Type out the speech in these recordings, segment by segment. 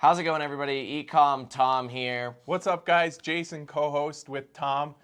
How's it going, everybody? eCom Tom here. What's up, guys? Jason, co-host with Tom,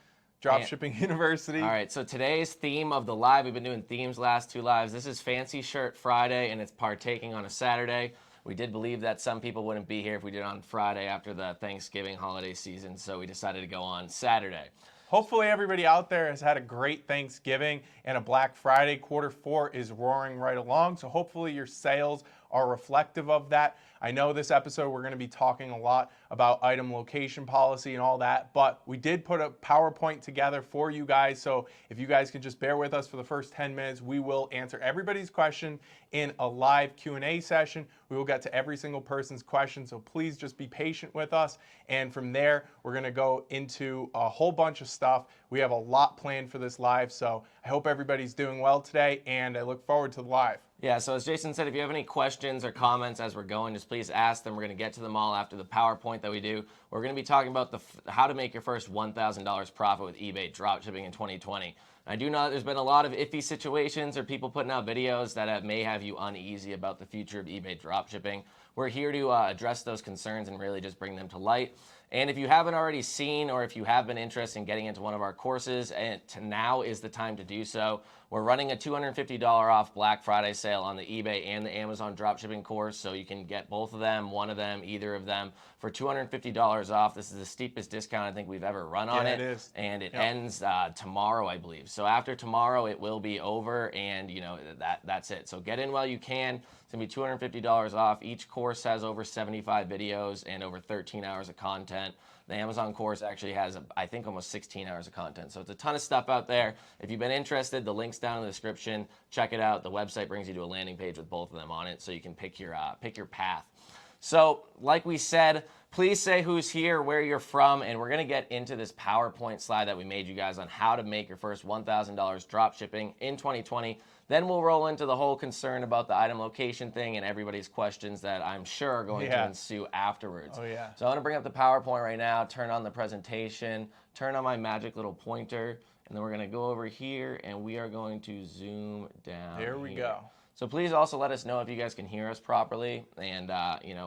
Dropshipping University. All right, so today's theme of the live, we've been doing themes last two lives. This is Fancy Shirt Friday, and it's partaking on a Saturday. We did believe that some people wouldn't be here if we did it on Friday after the Thanksgiving holiday season, so we decided to go on Saturday. Hopefully everybody out there has had a great Thanksgiving and a Black Friday. Quarter 4 is roaring right along, so hopefully your sales are reflective of that. I know this episode we're going to be talking a lot about item location policy and all that, but we did put a PowerPoint together for you guys, so if you guys can just bear with us for the first 10 minutes, we will answer everybody's question in a live Q&A session. We will get to every single person's question, so please just be patient with us, and from there, we're going to go into a whole bunch of stuff. We have a lot planned for this live, so I hope everybody's doing well today, and I look forward to the live. Yeah, so as Jason said, if you have any questions or comments as we're going, just please ask them. We're going to get to them all after the PowerPoint that we do. We're going to be talking about how to make your first $1,000 profit with eBay dropshipping in 2020. I do know there's been a lot of iffy situations or people putting out videos that may have you uneasy about the future of eBay dropshipping. We're here to address those concerns and really just bring them to light. And if you haven't already seen, or if you have been interested in getting into one of our courses, and now is the time to do so. We're running a $250 off Black Friday sale on the eBay and the Amazon dropshipping course, so you can get both of them, one of them, either of them, for $250 off. This is the steepest discount I think we've ever run on it. It is. And it ends tomorrow, I believe. So after tomorrow, it will be over, and that's it. So get in while you can. It's going to be $250 off. Each course has over 75 videos and over 13 hours of content. The Amazon course actually has, I think, almost 16 hours of content. So it's a ton of stuff out there. If you've been interested, the link's down in the description. Check it out. The website brings you to a landing page with both of them on it, so you can pick your path. So like we said, please say who's here, where you're from, and we're going to get into this PowerPoint slide that we made you guys on how to make your first $1,000 drop shipping in 2020. Then we'll roll into the whole concern about the item location thing and everybody's questions that I'm sure are going to ensue afterwards. Oh, yeah. So I'm going to bring up the PowerPoint right now, turn on the presentation, turn on my magic little pointer, and then we're going to go over here and we are going to zoom down. There we go. So please also let us know if you guys can hear us properly, and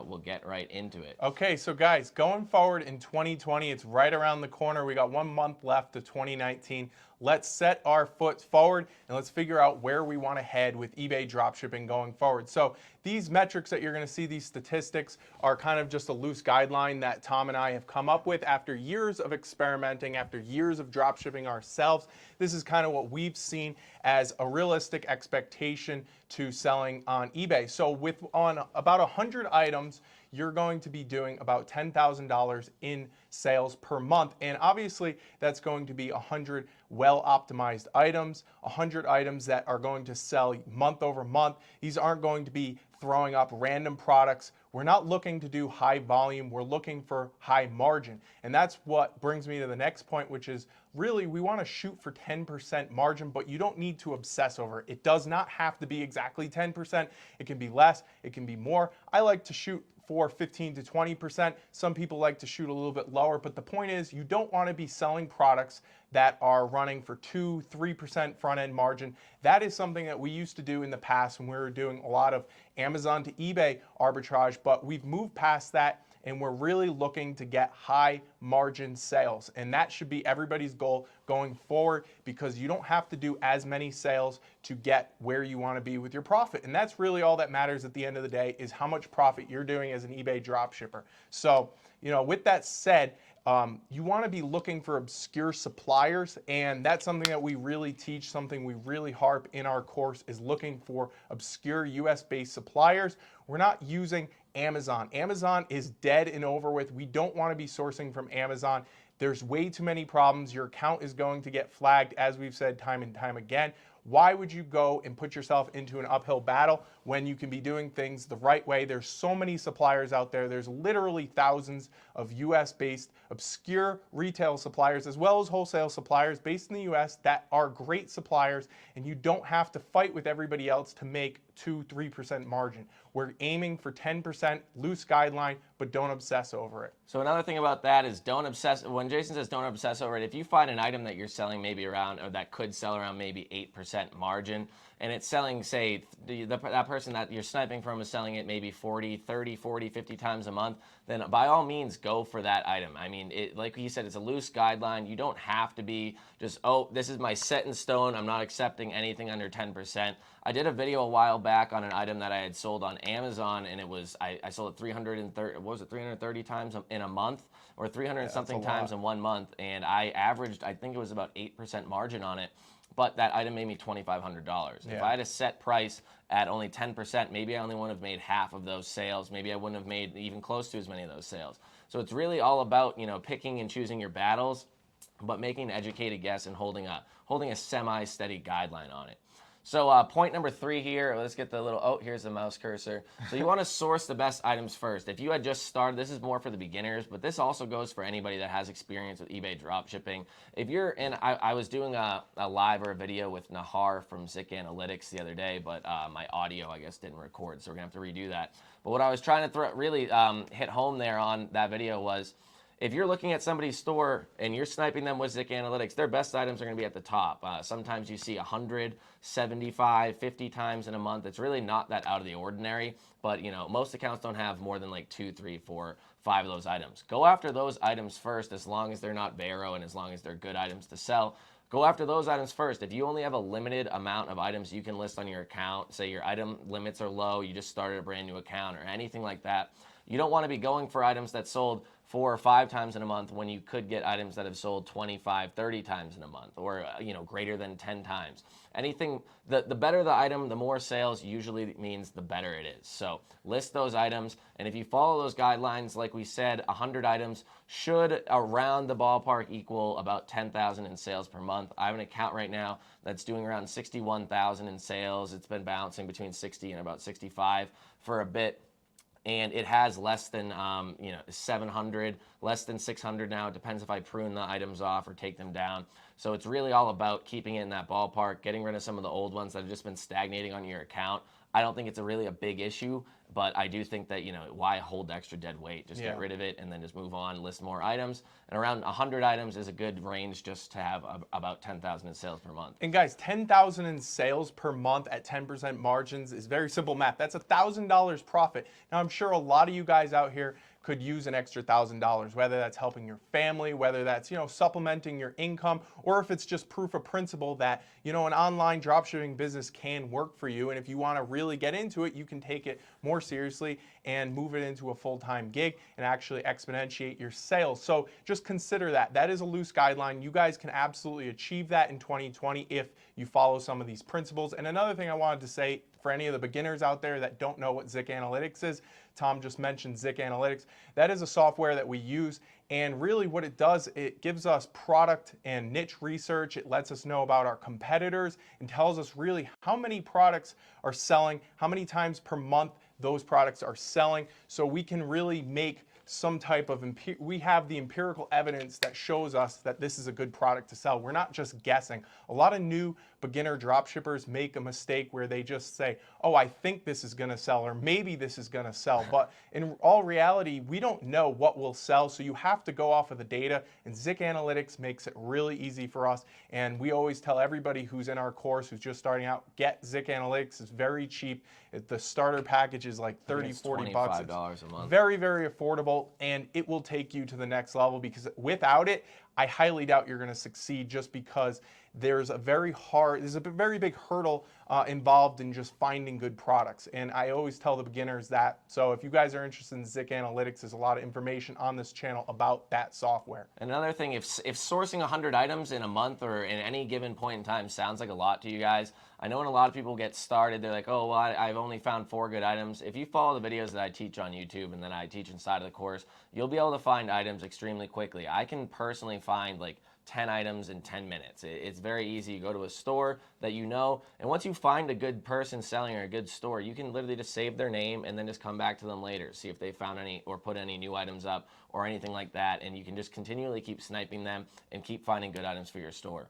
we'll get right into it. Okay, so guys, going forward in 2020, it's right around the corner. We got 1 month left of 2019. Let's set our foot forward and let's figure out where we want to head with eBay dropshipping going forward. So these metrics that you're going to see, these statistics, are kind of just a loose guideline that Tom and I have come up with after years of experimenting, after years of dropshipping ourselves. This is kind of what we've seen as a realistic expectation to selling on eBay. So on about 100 items, you're going to be doing about $10,000 in sales per month. And obviously, that's going to be 100 well-optimized items, 100 items that are going to sell month over month. These aren't going to be throwing up random products. We're not looking to do high volume. We're looking for high margin. And that's what brings me to the next point, which is really we want to shoot for 10% margin, but you don't need to obsess over it. It does not have to be exactly 10%. It can be less. It can be more. I like to shoot for 15 to 20%. Some people like to shoot a little bit lower, but the point is you don't want to be selling products that are running for 2-3% front end margin. That is something that we used to do in the past when we were doing a lot of Amazon to eBay arbitrage, but we've moved past that and we're really looking to get high margin sales. And that should be everybody's goal going forward, because you don't have to do as many sales to get where you want to be with your profit. And that's really all that matters at the end of the day, is how much profit you're doing as an eBay dropshipper. So, with that said, you want to be looking for obscure suppliers, and that's something that we really teach, something we really harp in our course, is looking for obscure US-based suppliers. We're not using Amazon. Amazon is dead and over with. We don't want to be sourcing from Amazon. There's way too many problems. Your account is going to get flagged, as we've said time and time again. Why would you go and put yourself into an uphill battle when you can be doing things the right way? There's so many suppliers out there. There's literally thousands of US-based obscure retail suppliers, as well as wholesale suppliers based in the US, that are great suppliers, and you don't have to fight with everybody else to make 2-3% margin. We're aiming for 10%, loose guideline, but don't obsess over it. So another thing about that is don't obsess. When Jason says don't obsess over it, if you find an item that you're selling maybe around, or that could sell around maybe 8% margin, and it's selling, say, that person that you're sniping from is selling it maybe 50 times a month, then by all means go for that item. I mean, like you said, it's a loose guideline. You don't have to be just, oh, this is my set in stone, I'm not accepting anything under 10%. I did a video a while back on an item that I had sold on Amazon, and it was, I sold it 330 times in a month, or 300 something times in 1 month, and I averaged, I think it was about 8% margin on it, but that item made me $2,500. Yeah. If I had a set price at only 10%, maybe I only wouldn't have made half of those sales. Maybe I wouldn't have made even close to as many of those sales. So it's really all about, you know, picking and choosing your battles, but making an educated guess and holding a semi-steady guideline on it. So point number 3 here, let's get the little, oh, here's the mouse cursor. So you want to source the best items first. If you had just started, this is more for the beginners, but this also goes for anybody that has experience with eBay dropshipping. If you're in, I was doing a live or a video with Nahar from Zik Analytics the other day, but my audio, I guess, didn't record, so we're going to have to redo that. But what I was trying to really hit home there on that video was, if you're looking at somebody's store and you're sniping them with Zik Analytics, their best items are going to be at the top. Sometimes you see 100, 75, 50 times in a month. It's really not that out of the ordinary, but you know, most accounts don't have more than like 2, 3, 4, 5 of those items. Go after those items first, as long as they're not vero and as long as they're good items to sell. Go after those items first. If you only have a limited amount of items you can list on your account, say your item limits are low, you just started a brand new account or anything like that, you don't want to be going for items that sold 4 or 5 times in a month when you could get items that have sold 25, 30 times in a month, or you know, greater than 10 times. Anything, the better the item, the more sales usually means the better it is. So list those items, and if you follow those guidelines, like we said, 100 items should around the ballpark equal about 10,000 in sales per month. I have an account right now that's doing around 61,000 in sales. It's been bouncing between 60 and about 65 for a bit. And it has less than 700, less than 600 now. It depends if I prune the items off or take them down. So it's really all about keeping it in that ballpark, getting rid of some of the old ones that have just been stagnating on your account. I don't think it's a big issue, but I do think that, you know, why hold extra dead weight? Just get rid of it and then just move on, list more items. And around 100 items is a good range just to have about 10,000 in sales per month. And guys, 10,000 in sales per month at 10% margins is very simple math. That's $1,000 profit. Now, I'm sure a lot of you guys out here could use an extra $1,000, whether that's helping your family, whether that's, you know, supplementing your income, or if it's just proof of principle that, you know, an online dropshipping business can work for you. And if you want to really get into it, you can take it more seriously and move it into a full-time gig and actually exponentiate your sales. So just consider that. That is a loose guideline. You guys can absolutely achieve that in 2020 if you follow some of these principles. And another thing I wanted to say, for any of the beginners out there that don't know what Zik Analytics is, Tom just mentioned Zik Analytics. That is a software that we use, and really what it does, it gives us product and niche research. It lets us know about our competitors and tells us really how many products are selling, how many times per month those products are selling, so we can really make some type of, we have the empirical evidence that shows us that this is a good product to sell. We're not just guessing. A lot of new beginner dropshippers make a mistake where they just say, oh, I think this is gonna sell, or maybe this is gonna sell. But in all reality, we don't know what will sell, so you have to go off of the data, and Zik Analytics makes it really easy for us. And we always tell everybody who's in our course, who's just starting out, get Zik Analytics. It's very cheap. The starter package is like 30, 40 bucks. $25 a month. Very, very affordable, and it will take you to the next level, because without it, I highly doubt you're going to succeed, just because there's a very big hurdle involved in just finding good products. And I always tell the beginners that. So if you guys are interested in Zik Analytics, there's a lot of information on this channel about that software. Another thing, if sourcing 100 items in a month or in any given point in time sounds like a lot to you guys, I know when a lot of people get started, they're like, oh, well, I've only found 4 good items. If you follow the videos that I teach on YouTube and then I teach inside of the course, you'll be able to find items extremely quickly. I can personally find like 10 items in 10 minutes. It's very easy. You go to a store that you know, and once you find a good person selling or a good store, you can literally just save their name and then just come back to them later, see if they found any or put any new items up or anything like that, and you can just continually keep sniping them and keep finding good items for your store.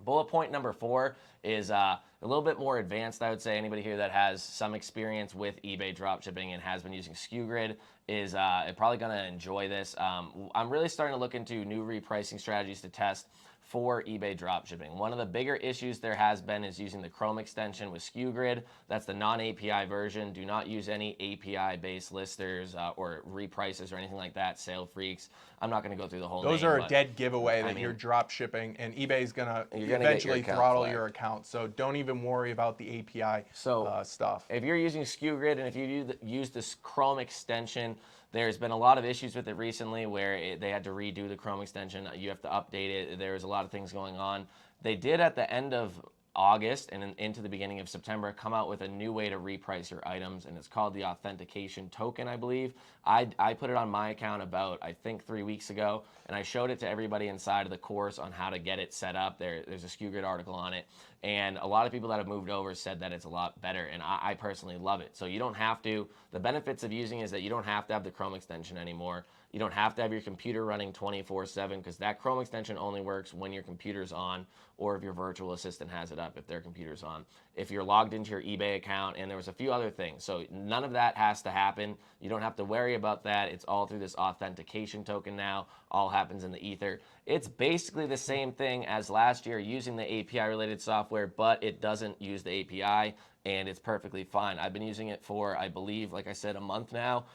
Bullet point number 4 is a little bit more advanced, I would say. Anybody here that has some experience with eBay dropshipping and has been using SKUGrid is probably going to enjoy this. I'm really starting to look into new repricing strategies to test for eBay dropshipping. One of the bigger issues there has been is using the Chrome extension with SKUGrid. That's the non-API version. Do not use any API-based listers or reprices or anything like that, sale freaks. I'm not going to go through the whole Those name, are a but dead giveaway I that mean, you're drop shipping, and eBay's gonna you're gonna eventually get your account throttle flagged. your account. So don't even worry about the API stuff. If you're using SKUGrid and if you use this Chrome extension, there's been a lot of issues with it recently where they had to redo the Chrome extension. You have to update it. There's a lot of things going on. They did at the end of August and into the beginning of September come out with a new way to reprice your items, and it's called the authentication token, I believe. I put it on my account about, I think, 3 weeks ago, and I showed it to everybody inside of the course on how to get it set up. There's a SKUGrid article on it, and a lot of people that have moved over said that it's a lot better, and I personally love it. So you don't have to, the benefits of using it is that you don't have to have the Chrome extension anymore. You don't have to have your computer running 24/7 because that Chrome extension only works when your computer's on or if your virtual assistant has it up if their computer's on. If you're logged into your eBay account, and there was a few other things. So none of that has to happen. You don't have to worry about that. It's all through this authentication token now. All happens in the ether. It's basically the same thing as last year using the API related software, but it doesn't use the API, and it's perfectly fine. I've been using it for, I believe, like I said, a month now.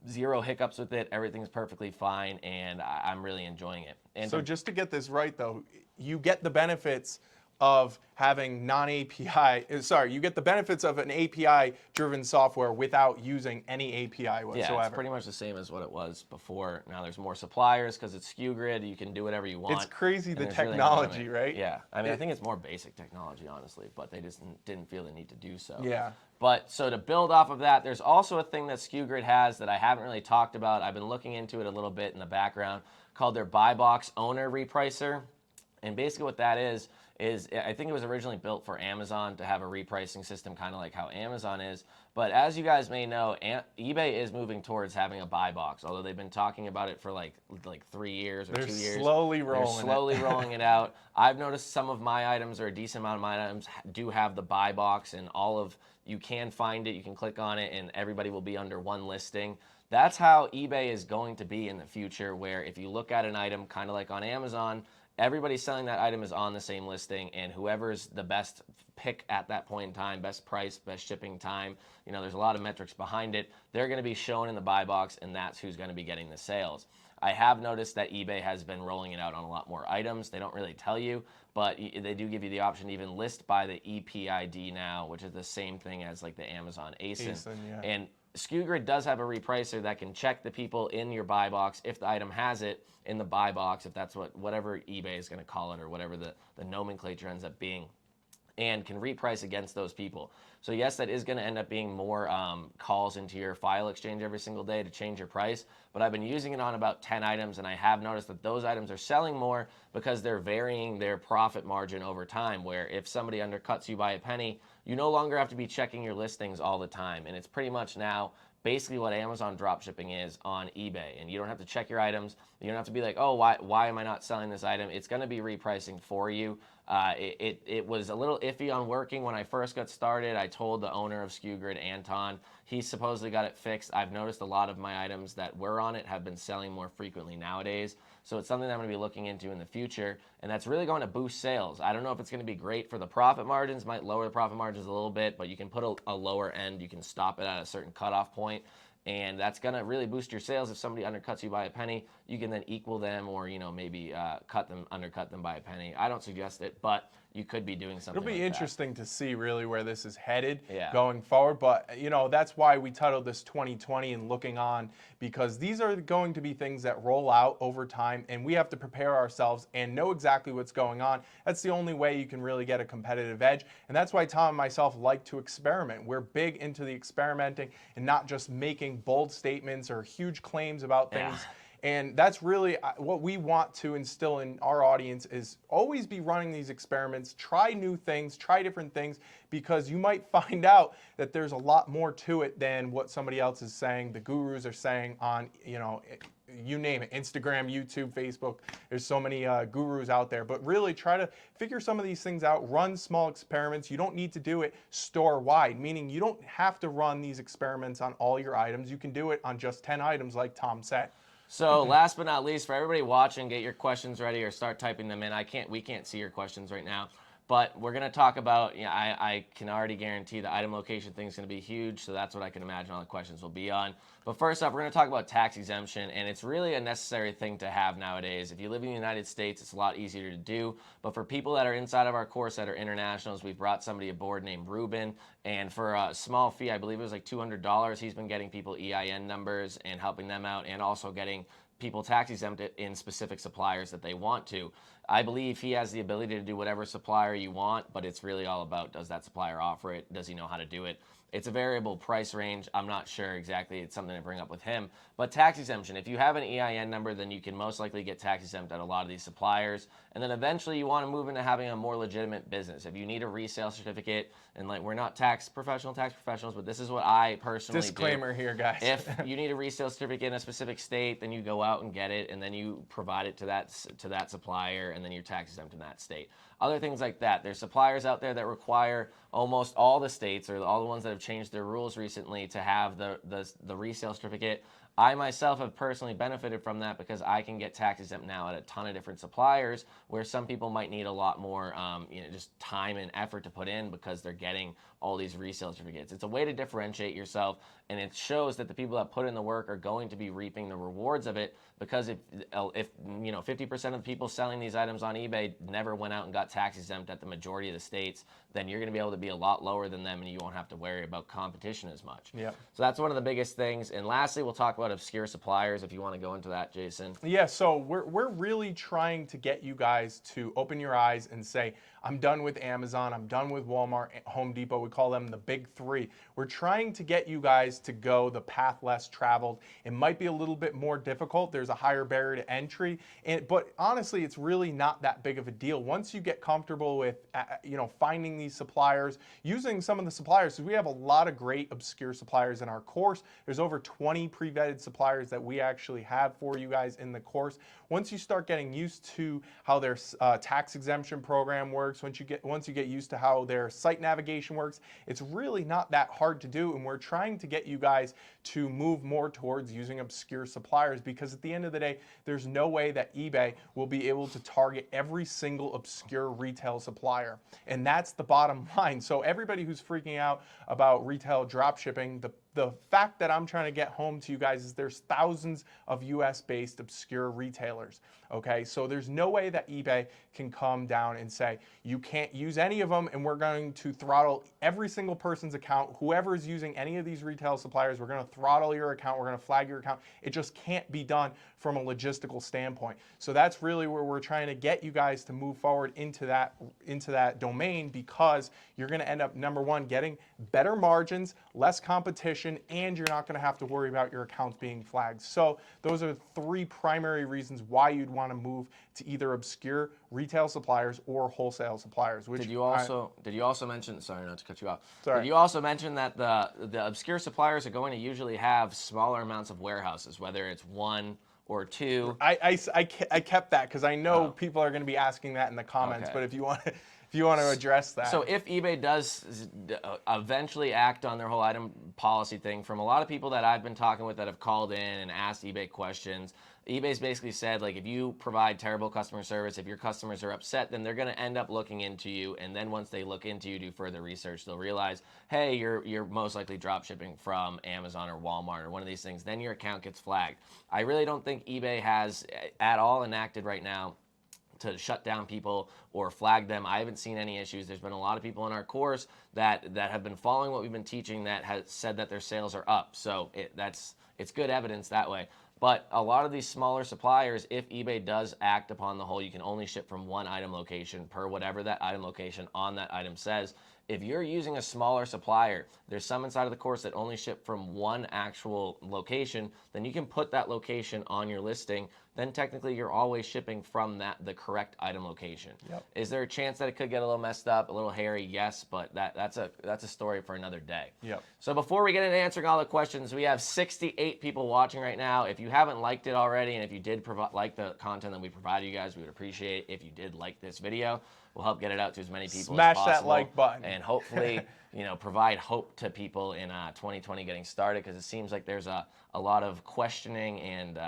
Zero hiccups with it. Everything's perfectly fine, and I'm really enjoying it. And so just to get this right, though, you get the benefits of having non-API, sorry, you get the benefits of an API-driven software without using any API whatsoever. Yeah, it's pretty much the same as what it was before. Now there's more suppliers because it's SKUGrid. You can do whatever you want. It's crazy the there's really technology, right? Yeah, I mean, I think it's more basic technology, honestly, but they just didn't feel the need to do so. Yeah. But so to build off of that, there's also a thing that SKUGrid has that I haven't really talked about. I've been looking into it a little bit in the background, called their Buy Box Owner Repricer. And basically what that is I think it was originally built for Amazon to have a repricing system kind of like how Amazon is. But as you guys may know, eBay is moving towards having a buy box, although they've been talking about it for like 3 years or They're 2 years. Slowly They're rolling slowly rolling it out. I've noticed some of my items, or a decent amount of my items, do have the buy box, and you can find it, you can click on it, and everybody will be under one listing. That's how eBay is going to be in the future, where if you look at an item kind of like on Amazon, everybody selling that item is on the same listing, and whoever's the best pick at that point in time, best price, best shipping time, there's a lot of metrics behind it, they're going to be shown in the buy box, and that's who's going to be getting the sales. I have noticed that eBay has been rolling it out on a lot more items. They don't really tell you, but they do give you the option to even list by the EPID now, which is the same thing as like the Amazon ASIN. Yeah. And SKUGrid does have a repricer that can check the people in your buy box if the item has it in the buy box, if that's whatever eBay is going to call it, or whatever the nomenclature ends up being, and can reprice against those people. So yes, that is going to end up being more calls into your file exchange every single day to change your price, but I've been using it on about 10 items, and I have noticed that those items are selling more because they're varying their profit margin over time, where if somebody undercuts you by a penny, you no longer have to be checking your listings all the time, and it's pretty much now basically what Amazon dropshipping is on eBay. And you don't have to check your items. You don't have to be like, oh, why am I not selling this item? It's going to be repricing for you. It was a little iffy on working when I first got started. I told the owner of SKUGrid, Anton, he supposedly got it fixed. I've noticed a lot of my items that were on it have been selling more frequently nowadays. So it's something that I'm going to be looking into in the future, and that's really going to boost sales. I don't know if it's going to be great for the profit margins, might lower the profit margins a little bit, but you can put a lower end, you can stop it at a certain cutoff point, and that's going to really boost your sales. If somebody undercuts you by a penny, you can then equal them, or maybe undercut them by a penny. I don't suggest it, but you could be doing something. It'll be interesting to see really where this is headed going forward. But that's why we titled this 2020 and looking on, because these are going to be things that roll out over time, and we have to prepare ourselves and know exactly what's going on. That's the only way you can really get a competitive edge, and that's why Tom and myself like to experiment. We're big into the experimenting and not just making bold statements or huge claims about things. And that's really what we want to instill in our audience, is always be running these experiments, try new things, try different things, because you might find out that there's a lot more to it than what somebody else is saying, the gurus are saying on, you name it, Instagram, YouTube, Facebook. There's so many gurus out there, but really try to figure some of these things out, run small experiments. You don't need to do it store-wide, meaning you don't have to run these experiments on all your items. You can do it on just 10 items like Tom said. So last but not least, for everybody watching, get your questions ready or start typing them in. We can't see your questions right now, but we're gonna talk about. I can already guarantee the item location thing is gonna be huge, so that's what I can imagine all the questions will be on. But first up, we're gonna talk about tax exemption, and it's really a necessary thing to have nowadays. If you live in the United States, it's a lot easier to do. But for people that are inside of our course that are internationals, we've brought somebody aboard named Ruben, and for a small fee, I believe it was like $200, he's been getting people EIN numbers and helping them out, and also getting people tax exempted in specific suppliers that they want to. I believe he has the ability to do whatever supplier you want, but it's really all about, does that supplier offer it? Does he know how to do it? It's a variable price range. I'm not sure exactly. It's something to bring up with him. But tax exemption, if you have an EIN number, then you can most likely get tax exempt at a lot of these suppliers. And then eventually you want to move into having a more legitimate business. If you need a resale certificate, and like, we're not tax professionals, but this is what I personally Disclaimer do. here, guys. If you need a resale certificate in a specific state, then you go out and get it, and then you provide it to that supplier, and then you're tax exempt in that state. Other things like that. There's suppliers out there that require almost all the states, or all the ones that have changed their rules recently, to have the resale certificate. I myself have personally benefited from that because I can get tax exempt now at a ton of different suppliers, where some people might need a lot more just time and effort to put in because they're getting all these resale certificates. It's a way to differentiate yourself, and it shows that the people that put in the work are going to be reaping the rewards of it, because if 50% of the people selling these items on eBay never went out and got tax exempt at the majority of the states, then you're going to be able to be a lot lower than them, and you won't have to worry about competition as much. Yeah. So that's one of the biggest things. And lastly, we'll talk about obscure suppliers, if you want to go into that, Jason. Yeah, so we're really trying to get you guys to open your eyes and say, I'm done with Amazon, I'm done with Walmart, Home Depot. We call them the big three. We're trying to get you guys to go the path less traveled. It might be a little bit more difficult. There's a higher barrier to entry, but honestly, it's really not that big of a deal. Once you get comfortable with finding these suppliers, using some of the suppliers, because we have a lot of great obscure suppliers in our course. There's over 20 pre-vetted suppliers that we actually have for you guys in the course. Once you start getting used to how their tax exemption program works, once you get used to how their site navigation works, it's really not that hard to do. And we're trying to get you guys to move more towards using obscure suppliers, because at the end of the day, there's no way that eBay will be able to target every single obscure retail supplier. And that's the bottom line. So everybody who's freaking out about retail dropshipping, the fact that I'm trying to get home to you guys is there's thousands of US-based obscure retailers, okay? So there's no way that eBay can come down and say, you can't use any of them, and we're going to throttle every single person's account. Whoever is using any of these retail suppliers, we're gonna throttle your account, we're gonna flag your account. It just can't be done from a logistical standpoint. So that's really where we're trying to get you guys to move forward into that domain, because you're gonna end up, number one, getting better margins, less competition, and you're not going to have to worry about your accounts being flagged. So those are three primary reasons why you'd want to move to either obscure retail suppliers or wholesale suppliers. Which did you also mention? Sorry, not to cut you off. Sorry. Did you also mention that the obscure suppliers are going to usually have smaller amounts of warehouses, whether it's one or two? I kept that because I know people are going to be asking that in the comments. Okay. But if you want to address that. So if eBay does eventually act on their whole item policy thing, from a lot of people that I've been talking with that have called in and asked eBay questions, eBay's basically said, like, if you provide terrible customer service, if your customers are upset, then they're going to end up looking into you. And then once they look into you, do further research, they'll realize, hey, you're most likely drop shipping from Amazon or Walmart or one of these things. Then your account gets flagged. I really don't think eBay has at all enacted right now to shut down people or flag them. I haven't seen any issues. There's been a lot of people in our course that have been following what we've been teaching that has said that their sales are up. So it's good evidence that way. But a lot of these smaller suppliers, if eBay does act upon the whole, you can only ship from one item location per whatever that item location on that item says. If you're using a smaller supplier, there's some inside of the course that only ship from one actual location, then you can put that location on your listing. Then technically you're always shipping from the correct item location. Yep. Is there a chance that it could get a little messed up, a little hairy? Yes, but that's a story for another day. Yep. So before we get into answering all the questions, we have 68 people watching right now. If you haven't liked it already, and if you did like the content that we provided you guys, we would appreciate it if you did like this video. We'll help get it out to as many people Smash as possible. that like button. And hopefully, provide hope to people in 2020 getting started, because it seems like there's a lot of questioning and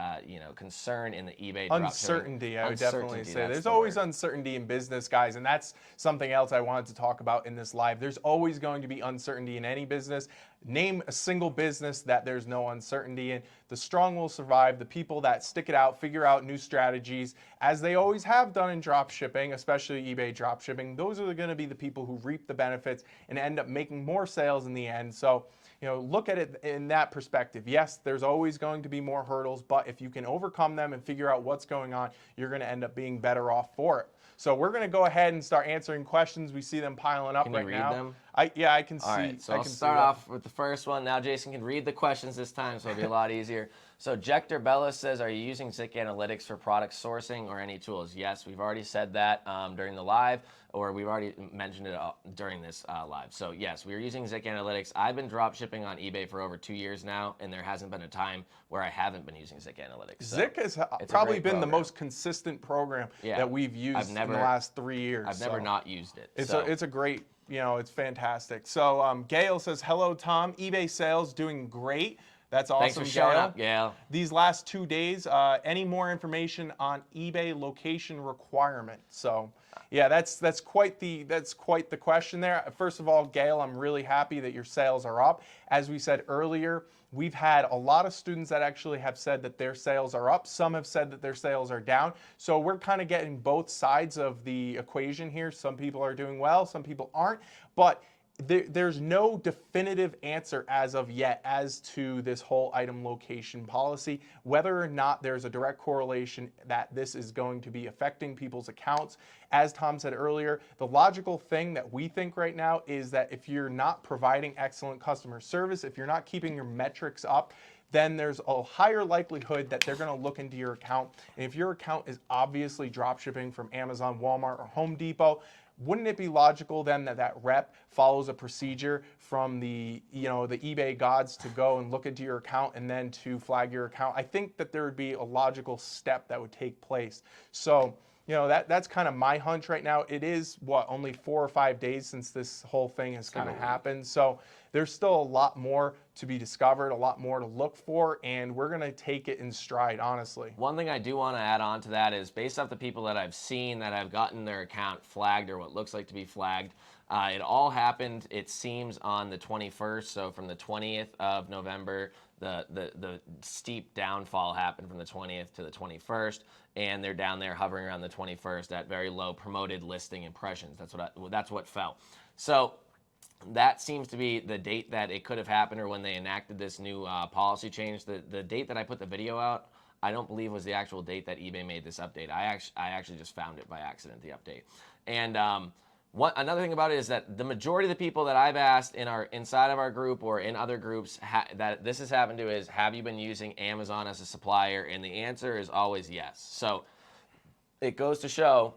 concern in the eBay dropshipping. Uncertainty, I would definitely say. That's There's the always word. uncertainty in business, guys, and that's something else I wanted to talk about in this live. There's always going to be uncertainty in any business. Name a single business that there's no uncertainty in. The strong will survive. The people that stick it out, figure out new strategies, as they always have done in dropshipping, especially eBay dropshipping, those are going to be the people who reap the benefits and end up making more sales in the end. So, look at it in that perspective. Yes, there's always going to be more hurdles, but if you can overcome them and figure out what's going on, you're going to end up being better off for it. So we're going to go ahead and start answering questions. We see them piling up right now. Can you read them? I can see. All right, so I'll start off with the first one. Now Jason can read the questions this time, so it'll be a lot easier. So Jector Bella says, are you using Zik Analytics for product sourcing or any tools? Yes, we've already said that during the live, or we've already mentioned it during this live. So yes, we are using Zik Analytics. I've been drop shipping on eBay for over 2 years now, and there hasn't been a time where I haven't been using Zik Analytics. So Zik has probably been the most consistent program that we've used in the last 3 years. I've never not used it. It's a great, it's fantastic. So Gail says, hello, Tom. eBay sales doing great. That's awesome, Thanks for showing up, Gail. These last 2 days, any more information on eBay location requirement? So, yeah, that's quite the question there. First of all, Gail, I'm really happy that your sales are up. As we said earlier, we've had a lot of students that actually have said that their sales are up. Some have said that their sales are down. So we're kind of getting both sides of the equation here. Some people are doing well, some people aren't. But there's no definitive answer as of yet as to this whole item location policy, whether or not there's a direct correlation that this is going to be affecting people's accounts. As Tom said earlier, the logical thing that we think right now is that if you're not providing excellent customer service, if you're not keeping your metrics up, then there's a higher likelihood that they're going to look into your account. And if your account is obviously drop shipping from Amazon, Walmart, or Home Depot, wouldn't it be logical then that that rep follows a procedure from the the eBay gods to go and look into your account and then to flag your account? I think that there would be a logical step that would take place. So that's kind of my hunch right now. It is only 4 or 5 days since this whole thing has kind of happened. So there's still a lot more to be discovered, a lot more to look for, and we're going to take it in stride, honestly. One thing I do want to add on to that is, based off the people that I've seen that have gotten their account flagged or what looks like to be flagged, it all happened, it seems, on the 21st. So from the 20th of November, the steep downfall happened from the 20th to the 21st, and they're down there hovering around the 21st at very low promoted listing impressions. That's what fell. So that seems to be the date that it could have happened, or when they enacted this new policy change. The date that I put the video out, I don't believe was the actual date that eBay made this update. I actually just found it by accident, the update. And another thing about it is that the majority of the people that I've asked inside of our group or in other groups that this has happened to is, have you been using Amazon as a supplier? And the answer is always yes. So it goes to show,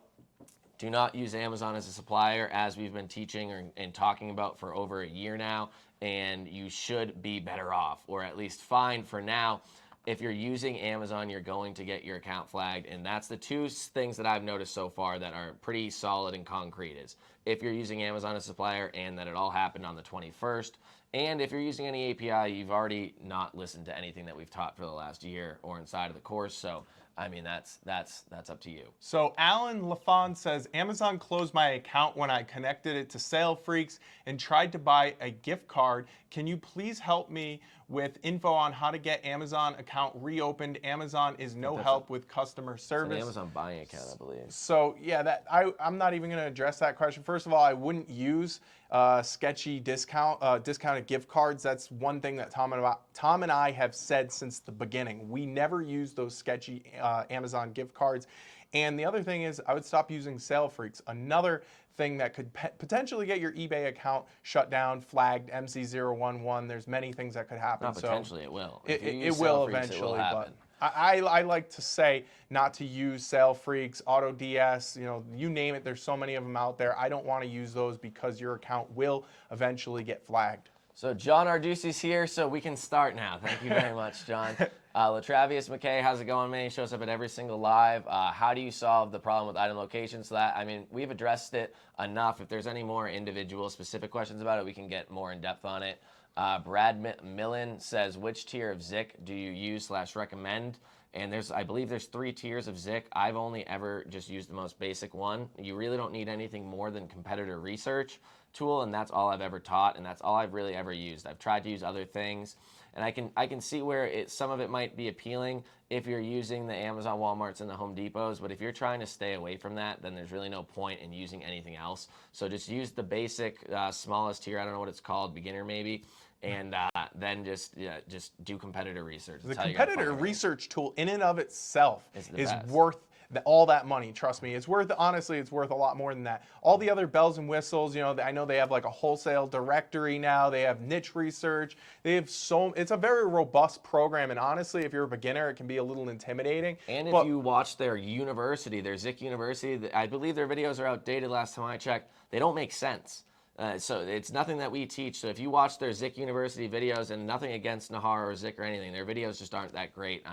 do not use Amazon as a supplier, as we've been teaching and talking about for over a year now, and you should be better off, or at least fine for now. If you're using Amazon, you're going to get your account flagged, and that's the two things that I've noticed so far that are pretty solid and concrete. Is if you're using Amazon as a supplier and that it all happened on the 21st, and if you're using any API, you've already not listened to anything that we've taught for the last year or inside of the course. So I mean, that's up to you. So Alan LaFon says, Amazon closed my account when I connected it to Sale Freaks and tried to buy a gift card. Can you please help me with info on how to get Amazon account reopened? Amazon is no help with customer service. It's an Amazon buying account, I believe. So yeah, I'm not even going to address that question. First of all, I wouldn't use sketchy discounted gift cards. That's one thing that Tom and I have said since the beginning. We never use those sketchy Amazon gift cards. And the other thing is, I would stop using Sale Freaks. Another thing that could potentially get your eBay account shut down, flagged, MC011. There's many things that could happen. Not potentially, it will. It will eventually, but I like to say not to use Sale Freaks, AutoDS, you name it. There's so many of them out there. I don't want to use those because your account will eventually get flagged. So John Arducci's here, so we can start now. Thank you very much, John. Latravius McKay, how's it going, man? He shows up at every single live. How do you solve the problem with item location? So that, I mean, we've addressed it enough. If there's any more individual specific questions about it, we can get more in depth on it. Brad Millen says, which tier of Zik do you use / recommend? And I believe there's 3 tiers of Zik. I've only ever just used the most basic one. You really don't need anything more than competitor research tool, and that's all I've ever taught, and that's all I've really ever used. I've tried to use other things, and I can see where some of it might be appealing if you're using the Amazon, Walmarts, and the Home Depots, but if you're trying to stay away from that, then there's really no point in using anything else. So just use the basic, smallest tier, I don't know what it's called, beginner maybe, and then just do competitor research. The competitor research tool in and of itself is worth all that money. Trust me, honestly, it's worth a lot more than that. All the other bells and whistles, you know, I know they have like a wholesale directory now. They have niche research. It's a very robust program. And honestly, if you're a beginner, it can be a little intimidating. And if you watch their university, their Zik University, I believe their videos are outdated last time I checked. They don't make sense. So it's nothing that we teach. So if you watch their Zik University videos, and nothing against Nahar or Zik or anything, their videos just aren't that great.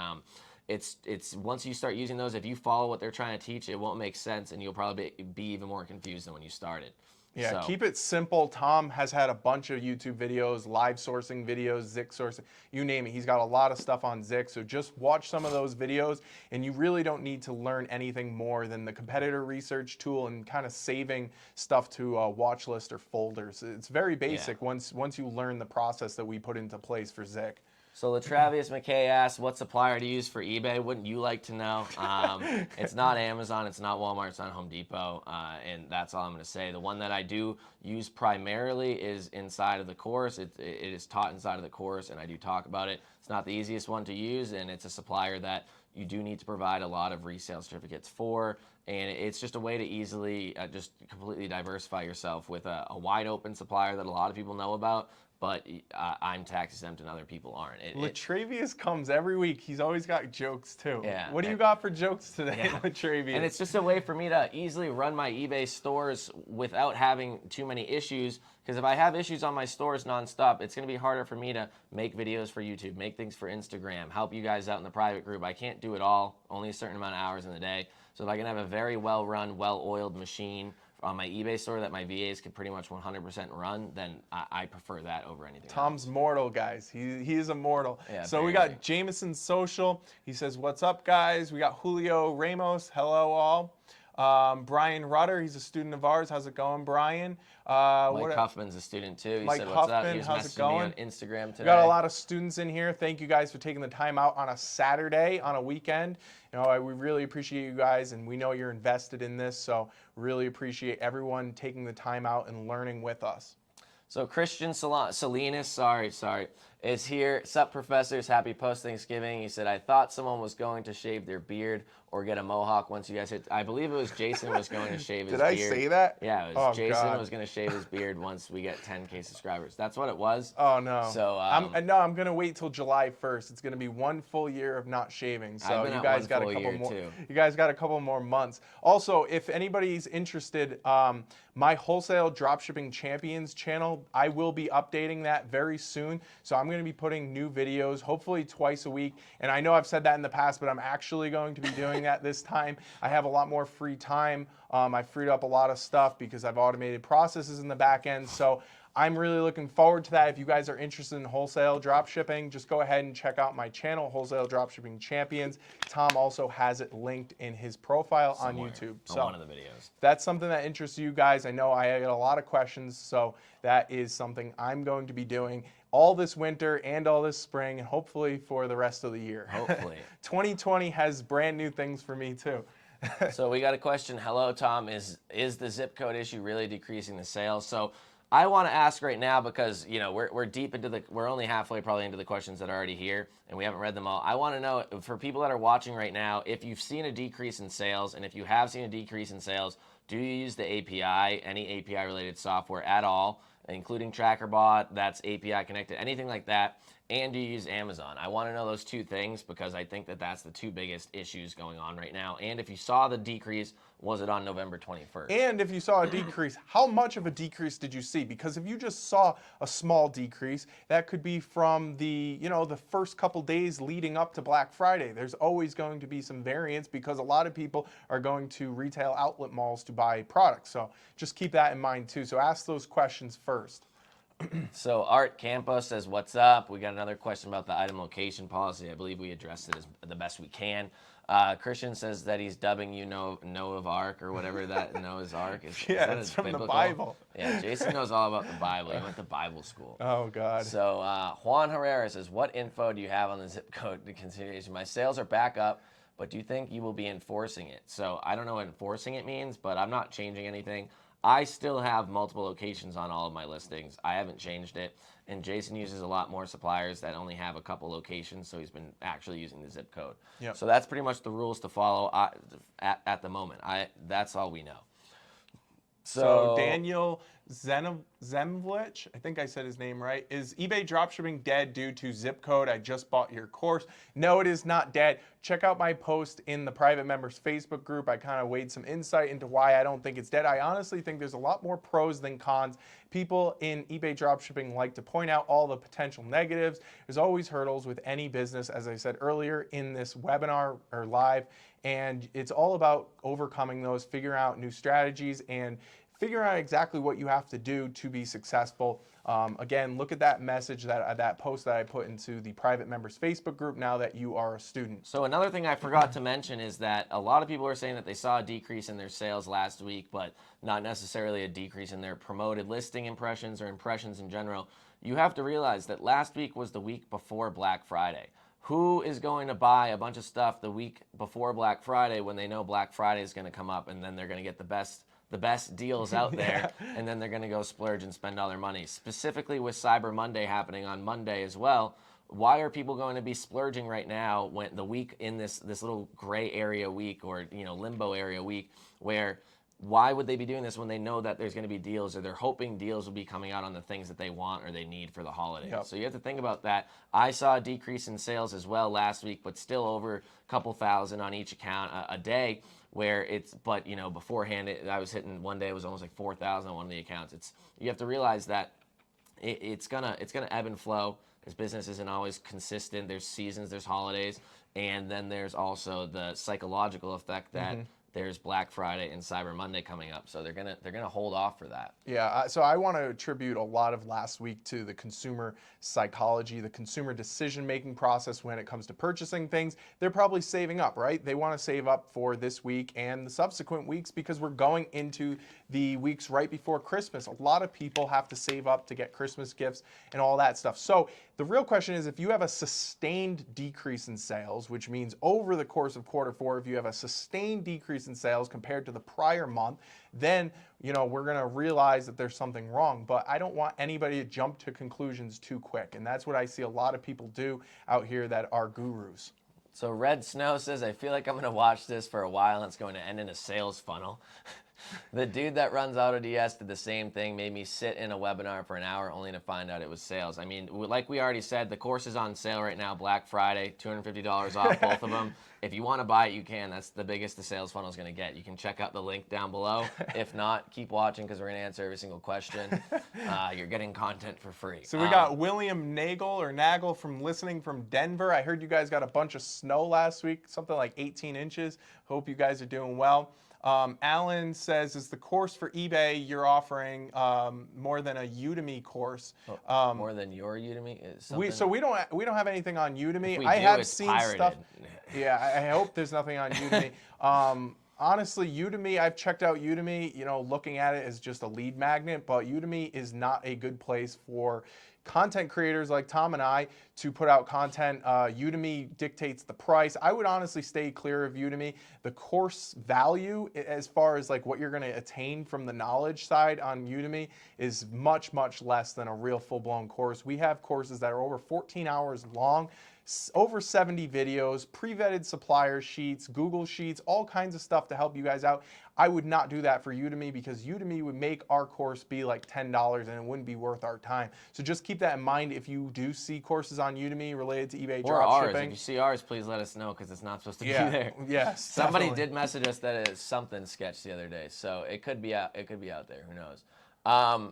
It's once you start using those, if you follow what they're trying to teach, it won't make sense, and you'll probably be even more confused than when you started. Yeah, So, keep it simple. Tom has had a bunch of YouTube videos, live sourcing videos, Zik sourcing, you name it. He's got a lot of stuff on Zik, so just watch some of those videos, and you really don't need to learn anything more than the competitor research tool and kind of saving stuff to a watch list or folders. It's very basic once you learn the process that we put into place for Zik. So Latravius McKay asks, what supplier to use for eBay? Wouldn't you like to know? It's not Amazon, it's not Walmart, it's not Home Depot, and that's all I'm going to say. The one that I do use primarily is inside of the course. It is taught inside of the course, and I do talk about it. It's not the easiest one to use, and it's a supplier that you do need to provide a lot of resale certificates for, and it's just a way to easily just completely diversify yourself with a wide open supplier that a lot of people know about, but I'm tax exempt and other people aren't. Latravius comes every week. He's always got jokes too. Yeah. What do you got for jokes today, Latravius? And it's just a way for me to easily run my eBay stores without having too many issues. Because if I have issues on my stores nonstop, it's going to be harder for me to make videos for YouTube, make things for Instagram, help you guys out in the private group. I can't do it all, only a certain amount of hours in the day. So if I can have a very well-run, well-oiled machine on my eBay store that my VAs can pretty much 100% run, then I prefer that over anything Tom's else. Mortal, guys. He is immortal. Yeah, so we got Jameson Social. He says, what's up, guys? We got Julio Ramos. Hello, all. Brian Rutter, he's a student of ours. How's it going, Brian? Mike Huffman's a student too. He Mike said, what's up? Huffman, He was how's it messaging going? me on Instagram today. We got a lot of students in here. Thank you guys for taking the time out on a Saturday, on a weekend. You know, we really appreciate you guys, and we know you're invested in this, so really appreciate everyone taking the time out and learning with us. So Christian Salinas, sorry, is here. Sup, professors? Happy post-Thanksgiving. He said, I thought someone was going to shave their beard or get a mohawk once you guys hit. I believe it was Jason was going to shave his beard. Did I say that? Yeah, it was Jason was going to shave his beard once we get 10K subscribers. That's what it was. Oh, no. So I'm going to wait till July 1st. It's going to be 1 full year of not shaving. So you guys got a couple more. You guys got a couple more months. Also, if anybody's interested, my wholesale dropshipping champions channel, I will be updating that very soon. So I'm going to be putting new videos, hopefully twice a week. And I know I've said that in the past, but I'm actually going to be doing that this time. I have a lot more free time. I freed up a lot of stuff because I've automated processes in the back end. So I'm really looking forward to that. If you guys are interested in wholesale dropshipping, just go ahead and check out my channel, Wholesale Dropshipping Champions. Tom also has it linked in his profile somewhere on YouTube. So one of the videos. If that's something that interests you guys, I know I get a lot of questions, so that is something I'm going to be doing all this winter and all this spring, and hopefully for the rest of the year. Hopefully. 2020 has brand new things for me too. So we got a question. Hello, Tom. Is the zip code issue really decreasing the sales? So I want to ask right now because, you know, we're deep into we're only halfway probably into the questions that are already here and we haven't read them all. I want to know, for people that are watching right now, if you've seen a decrease in sales, and if you have seen a decrease in sales, do you use the API, any API related software at all, including TrackerBot, that's API connected, anything like that? and do you use Amazon? I want to know those two things because I think that that's the two biggest issues going on right now. And if you saw the decrease, was it on November 21st? And if you saw a decrease, how much of a decrease did you see? Because if you just saw a small decrease, that could be from the, the first couple days leading up to Black Friday. There's always going to be some variance because a lot of people are going to retail outlet malls to buy products. So just keep that in mind too. So ask those questions first. So Art Campos says, what's up? We got another question about the item location policy. I believe we addressed it as the best we can. Christian says that he's dubbing you Noah of Ark or whatever that Noah's Ark is. Yeah, is that it's from biblical? the Bible. Yeah, Jason knows all about the Bible. He went to Bible school. Oh, God. So Juan Herrera says, what info do you have on the zip code consideration? My sales are back up, but do you think you will be enforcing it? So I don't know what enforcing it means, but I'm not changing anything. I still have multiple locations on all of my listings. I haven't changed it. And Jason uses a lot more suppliers that only have a couple locations, so he's been actually using the zip code. Yep. So that's pretty much the rules to follow at the moment. That's all we know. So Daniel Zemlich, I think I said his name right. Is eBay dropshipping dead due to zip code? I just bought your course. No, it is not dead. Check out my post in the private members Facebook group. I kind of weighed some insight into why I don't think it's dead. I honestly think there's a lot more pros than cons. People in eBay dropshipping like to point out all the potential negatives. There's always hurdles with any business, as I said earlier in this webinar or live, and it's all about overcoming those, figuring out new strategies, and figure out exactly what you have to do to be successful. Again, look at that message, that post that I put into the private members Facebook group now that you are a student. So another thing I forgot to mention is that a lot of people are saying that they saw a decrease in their sales last week, but not necessarily a decrease in their promoted listing impressions or impressions in general. You have to realize that last week was the week before Black Friday. Who is going to buy a bunch of stuff the week before Black Friday when they know Black Friday is going to come up and then they're going to get the best deals out there, and then they're going to go splurge and spend all their money. Specifically with Cyber Monday happening on Monday as well, why are people going to be splurging right now when the week in this little gray area week or limbo area week where why would they be doing this when they know that there's going to be deals or they're hoping deals will be coming out on the things that they want or they need for the holidays? Yep. So you have to think about that. I saw a decrease in sales as well last week, but still over a couple thousand on each account a day. Where it's, but beforehand, I was hitting one day it was almost like 4,000 on one of the accounts. You have to realize that it's gonna ebb and flow. This business isn't always consistent. There's seasons, there's holidays, and then there's also the psychological effect that there's Black Friday and Cyber Monday coming up, so they're gonna hold off for that. Yeah, so I want to attribute a lot of last week to the consumer psychology, the consumer decision-making process when it comes to purchasing things. They're probably saving up, right? They want to save up for this week and the subsequent weeks because we're going into the weeks right before Christmas. A lot of people have to save up to get Christmas gifts and all that stuff. So the real question is, if you have a sustained decrease in sales, which means over the course of quarter four, if you have a sustained decrease in sales compared to the prior month, then we're going to realize that there's something wrong. But I don't want anybody to jump to conclusions too quick, and that's what I see a lot of people do out here that are gurus. So Red Snow says, I feel like I'm going to watch this for a while and it's going to end in a sales funnel. The dude that runs AutoDS did the same thing, made me sit in a webinar for an hour only to find out it was sales. I mean, like we already said, the course is on sale right now, Black Friday, $250 off both of them. If you want to buy it, you can. That's the biggest the sales funnel is going to get. You can check out the link down below. If not, keep watching because we're going to answer every single question. You're getting content for free. So we got William Nagel from listening from Denver. I heard you guys got a bunch of snow last week, something like 18 inches. Hope you guys are doing well. Alan says, is the course for eBay you're offering more than a Udemy course? More than your Udemy? We don't have anything on Udemy. I have seen pirated. Stuff. Yeah, I hope there's nothing on Udemy. Honestly, Udemy, I've checked out Udemy, looking at it as just a lead magnet, but Udemy is not a good place for content creators like Tom and I to put out content. Udemy dictates the price. I would honestly stay clear of Udemy. The course value, as far as like what you're going to attain from the knowledge side on Udemy, is much, much less than a real full-blown course. We have courses that are over 14 hours long. over 70 videos, pre-vetted supplier sheets, Google Sheets, all kinds of stuff to help you guys out. I would not do that for Udemy because Udemy would make our course be like $10 and it wouldn't be worth our time. So just keep that in mind if you do see courses on Udemy related to eBay Or ours. dropshipping. If you see ours, please let us know because it's not supposed to be Yeah, there. yes, Somebody definitely. did message us that it's something sketch the other day, so it could be out. It could be out there. Who knows?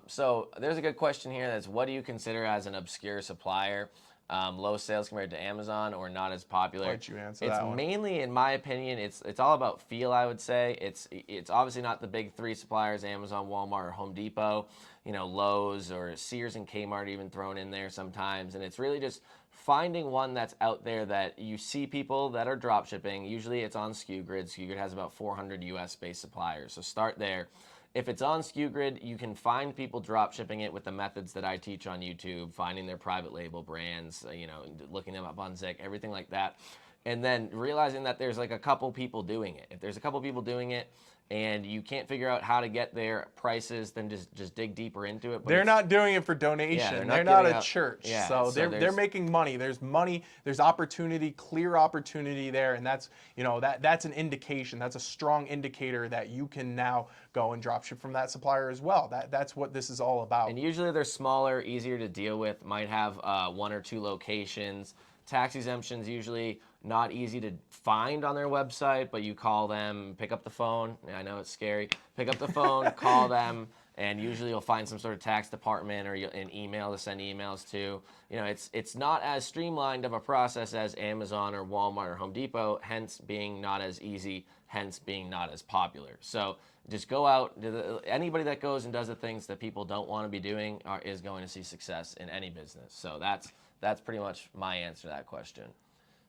So there's a good question here. That's what do you consider as an obscure supplier? Low sales compared to Amazon or not as popular? Why don't you answer It's that one? mainly, in my opinion, it's all about feel. I would say it's obviously not the big three suppliers: Amazon, Walmart, or Home Depot. You know, Lowe's or Sears and Kmart even thrown in there sometimes, and it's really just finding one that's out there that you see people that are drop shipping. Usually it's on SKU Grid. SKU Grid has about 400 US based suppliers, so start there. If it's on SKU Grid, you can find people drop shipping it with the methods that I teach on YouTube, finding their private label brands, you know, looking them up on Zik, everything like that. And then realizing that there's like a couple people doing it. If there's a couple people doing it and you can't figure out how to get their prices, then just dig deeper into it. But They're not doing it for donation. Yeah, they're not giving a out- church. yeah, so they're there's- making money. There's opportunity, clear opportunity there, and that's, you know, that's an indication. That's a strong indicator that you can now go and drop ship from that supplier as well. That's what this is all about. And usually they're smaller, easier to deal with, might have 1 or 2 locations. Tax exemptions usually not easy to find on their website, but you call them, pick up the phone. I know it's scary. Pick up the phone, call them, and usually you'll find some sort of tax department or an email to send emails to. You know, it's not as streamlined of a process as Amazon or Walmart or Home Depot, hence being not as easy, hence being not as popular. So just go out. Anybody that goes and does the things that people don't want to be doing is going to see success in any business. So that's pretty much my answer to that question.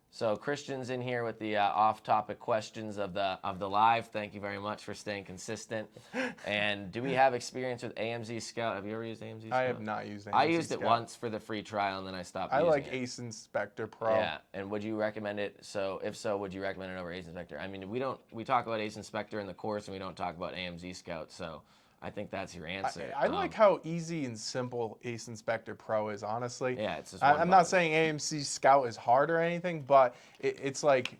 So Christian's in here with the off-topic questions of the live. Thank you very much for staying consistent. And do we have experience with AMZ Scout? Have you ever used AMZ Scout? I have not used AMZ I used it Scout. once for the free trial, and then I stopped I using like it. Ace Inspector Pro. Yeah, and would you recommend it? So if so, would you recommend it over Ace Inspector? I mean, we talk about Ace Inspector in the course, and we don't talk about AMZ Scout. So I think that's your answer. I like how easy and simple Ace Inspector Pro is, honestly. Yeah, it's just one I'm not button. saying AMC Scout is hard or anything, but it's like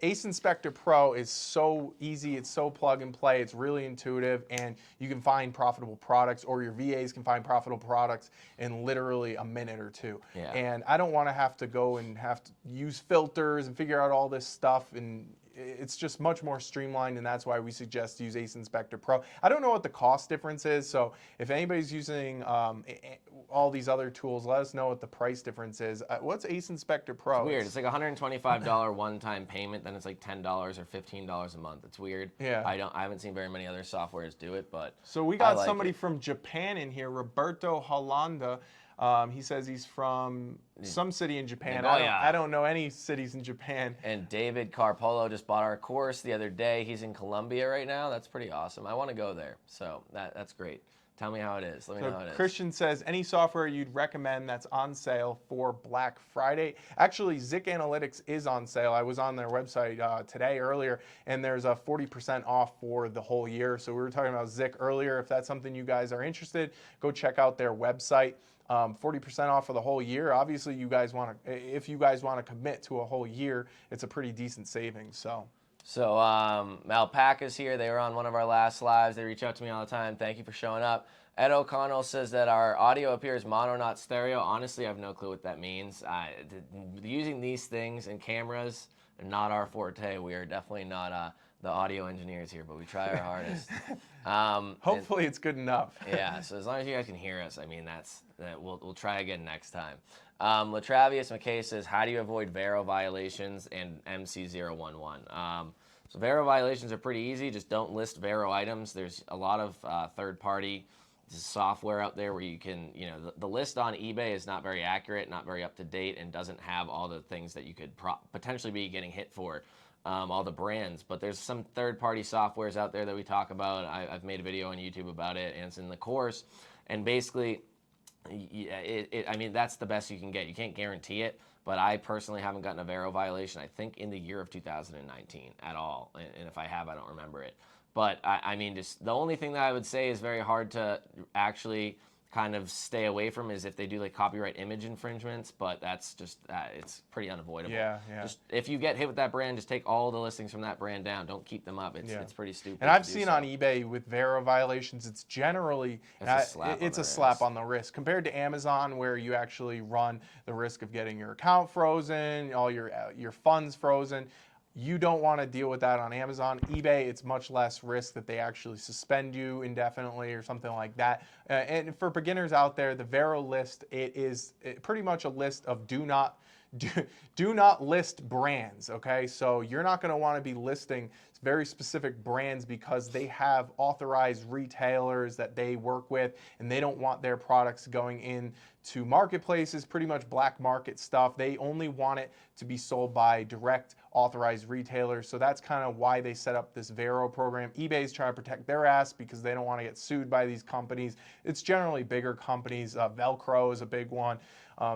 Ace Inspector Pro is so easy, it's so plug and play, it's really intuitive, and you can find profitable products, or your VAs can find profitable products in literally a minute or two. Yeah. And I don't want to have to go and have to use filters and figure out all this stuff, and it's just much more streamlined, and that's why we suggest use Ace Inspector Pro. I don't know what the cost difference is, so if anybody's using all these other tools, let us know what the price difference is. What's Ace Inspector Pro? It's weird. It's like a $125 one-time payment, then it's like $10 or $15 a month. It's weird. Yeah. I haven't seen very many other softwares do it, but So we I got like somebody it. from Japan in here, Roberto Hollanda. He says he's from some city in Japan. Nagoya. I don't know any cities in Japan. And David Carpolo just bought our course the other day. He's in Colombia right now. That's pretty awesome. I want to go there. So that's great. Tell me how it is. Let me know how it is. Christian says, any software you'd recommend that's on sale for Black Friday? Actually, Zik Analytics is on sale. I was on their website today earlier, and there's a 40% off for the whole year. So we were talking about Zik earlier. If that's something you guys are interested, go check out their website. 40% off for the whole year. Obviously, if you guys want to commit to a whole year, it's a pretty decent savings. So Alpaca's here. They were on one of our last lives. They reach out to me all the time. Thank you for showing up. Ed O'Connell says that our audio appears mono, not stereo. Honestly, I have no clue what that means. Using these things and cameras are not our forte. We are definitely not the audio engineers here, but we try our hardest. Hopefully, it's good enough. Yeah, so as long as you guys can hear us, I mean, we'll try again next time. Latravius McKay says, how do you avoid vero violations and MC011? So vero violations are pretty easy. Just don't list vero items. There's a lot of third-party software out there where you can, the list on eBay is not very accurate, not very up-to-date, and doesn't have all the things that you could potentially be getting hit for. All the brands, but there's some third-party softwares out there that we talk about. I've made a video on YouTube about it, and it's in the course. And basically, I mean, that's the best you can get. You can't guarantee it, but I personally haven't gotten a vero violation, I think, in the year of 2019 at all. And if I have, I don't remember it. But I mean, just the only thing that I would say is very hard to actually kind of stay away from is if they do like copyright image infringements, but that's just it's pretty unavoidable. Yeah. Just if you get hit with that brand, just take all the listings from that brand down. Don't keep them up. It's pretty stupid. And I've seen on eBay with vero violations, it's generally it's a slap on the wrist compared to Amazon, where you actually run the risk of getting your account frozen, all your funds frozen. You don't want to deal with that on Amazon. eBay, it's much less risk that they actually suspend you indefinitely or something like that. And for beginners out there, the Vero list, it is pretty much a list of do not list brands, okay? So you're not going to want to be listing very specific brands because they have authorized retailers that they work with, and they don't want their products going in to marketplaces, pretty much black market stuff. They only want it to be sold by direct authorized retailers. So that's kind of why they set up this Vero program. eBay's trying to protect their ass because they don't want to get sued by these companies. It's generally bigger companies. Velcro is a big one.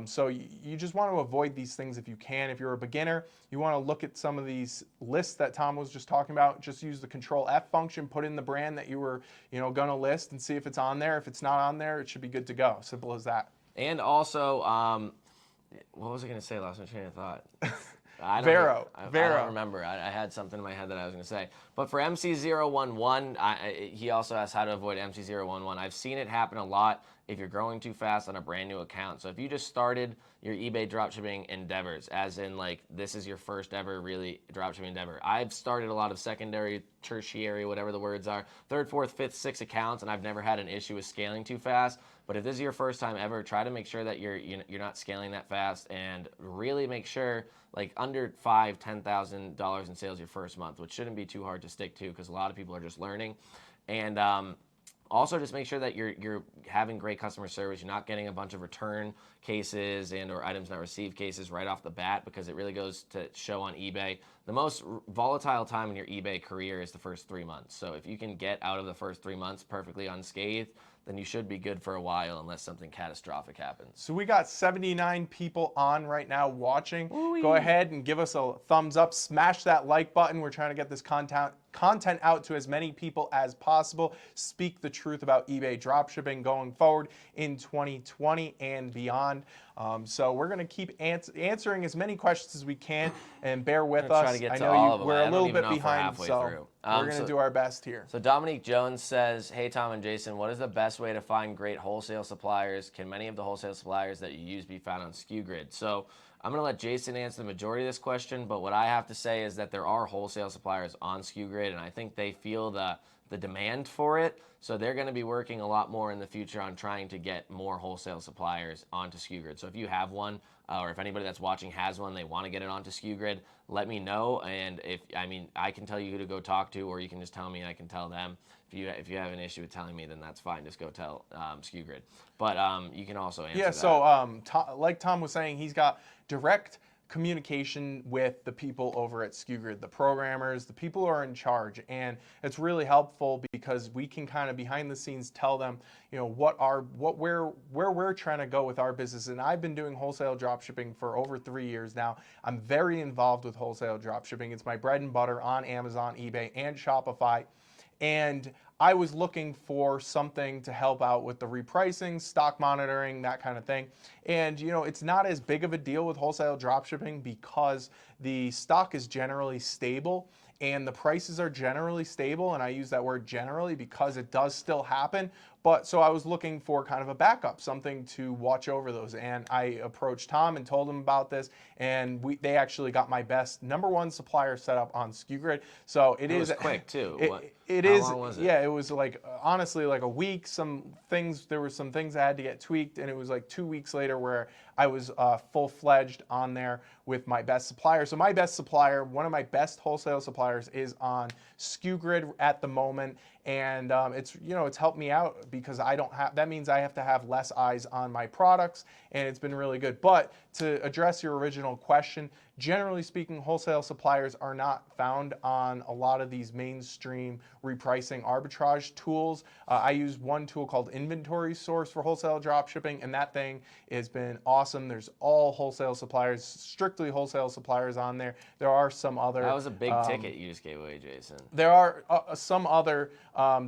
So you just want to avoid these things if you can. If you're a beginner, you want to look at some of these lists that Tom was just talking about. Just use the Control F function, put in the brand that you were, going to list, and see if it's on there. If it's not on there, it should be good to go. Simple as that. And also, what was I going to say? Lost my train of thought. Vero. I don't remember. I had something in my head that I was going to say. But for MC011, he also asked how to avoid MC011. I've seen it happen a lot if you're growing too fast on a brand new account. So if you just started your eBay dropshipping endeavors, as in like this is your first ever really dropshipping endeavor. I've started a lot of secondary, tertiary, whatever the words are, third, fourth, fifth, sixth accounts, and I've never had an issue with scaling too fast. But if this is your first time ever, try to make sure that you're not scaling that fast, and really make sure like under $5,000-$10,000 in sales your first month, which shouldn't be too hard to stick to because a lot of people are just learning. And also, just make sure that you're having great customer service. You're not getting a bunch of return cases or items not received cases right off the bat, because it really goes to show on eBay. The most volatile time in your eBay career is the first 3 months. So if you can get out of the first 3 months perfectly unscathed, then you should be good for a while unless something catastrophic happens. So we got 79 people on right now watching. Ooh-wee. Go ahead and give us a thumbs up. Smash that like button. We're trying to get this content out to as many people as possible. Speak the truth about eBay dropshipping going forward in 2020 and beyond. So we're going to keep answering as many questions as we can, and bear with us. Try to get to all of them. We're a little bit behind, so we're going to do our best here. So Dominique Jones says, hey, Tom and Jason, what is the best way to find great wholesale suppliers? Can many of the wholesale suppliers that you use be found on SKU So I'm going to let Jason answer the majority of this question, but what I have to say is that there are wholesale suppliers on SKU, and I think they feel the demand for it. So they're going to be working a lot more in the future on trying to get more wholesale suppliers onto SKU. So if you have one, or if anybody that's watching has one, they want to get it onto SKU, let me know. And I can tell you who to go talk to, or you can just tell me and I can tell them. If you have an issue with telling me, then that's fine. Just go tell SKU. But you can also answer that. So like Tom was saying, he's got direct communication with the people over at SKU, the programmers, the people who are in charge, and it's really helpful because we can kind of behind the scenes tell them, where we're trying to go with our business. And I've been doing wholesale dropshipping for over 3 years now. I'm very involved with wholesale dropshipping. It's my bread and butter on Amazon, eBay, and Shopify. And I was looking for something to help out with the repricing, stock monitoring, that kind of thing. And it's not as big of a deal with wholesale dropshipping because the stock is generally stable and the prices are generally stable. And I use that word generally because it does still happen. But so I was looking for kind of a backup, something to watch over those. And I approached Tom and told him about this. And they actually got my best #1 supplier set up on SKU. So it is quick too. How long was it? Yeah, it was like honestly like a week. There were some things that had to get tweaked, and it was like 2 weeks later where I was full-fledged on there with my best supplier. So my best supplier, one of my best wholesale suppliers, is on SKU at the moment, and it's helped me out because that means I have to have less eyes on my products, and it's been really good. But to address your original question, generally speaking, wholesale suppliers are not found on a lot of these mainstream repricing arbitrage tools. I use one tool called Inventory Source for wholesale dropshipping, and that thing has been awesome. awesome. There's all wholesale suppliers, strictly wholesale suppliers on there. There are some other. That was a big ticket you just gave away, Jason. There are some other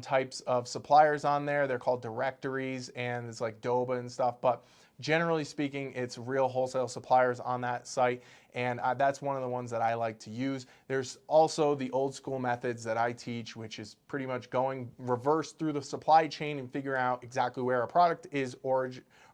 types of suppliers on there. They're called directories, and it's like DOBA and stuff. But generally speaking, it's real wholesale suppliers on that site, and that's one of the ones that I like to use. There's also the old school methods that I teach, which is pretty much going reverse through the supply chain and figuring out exactly where a product is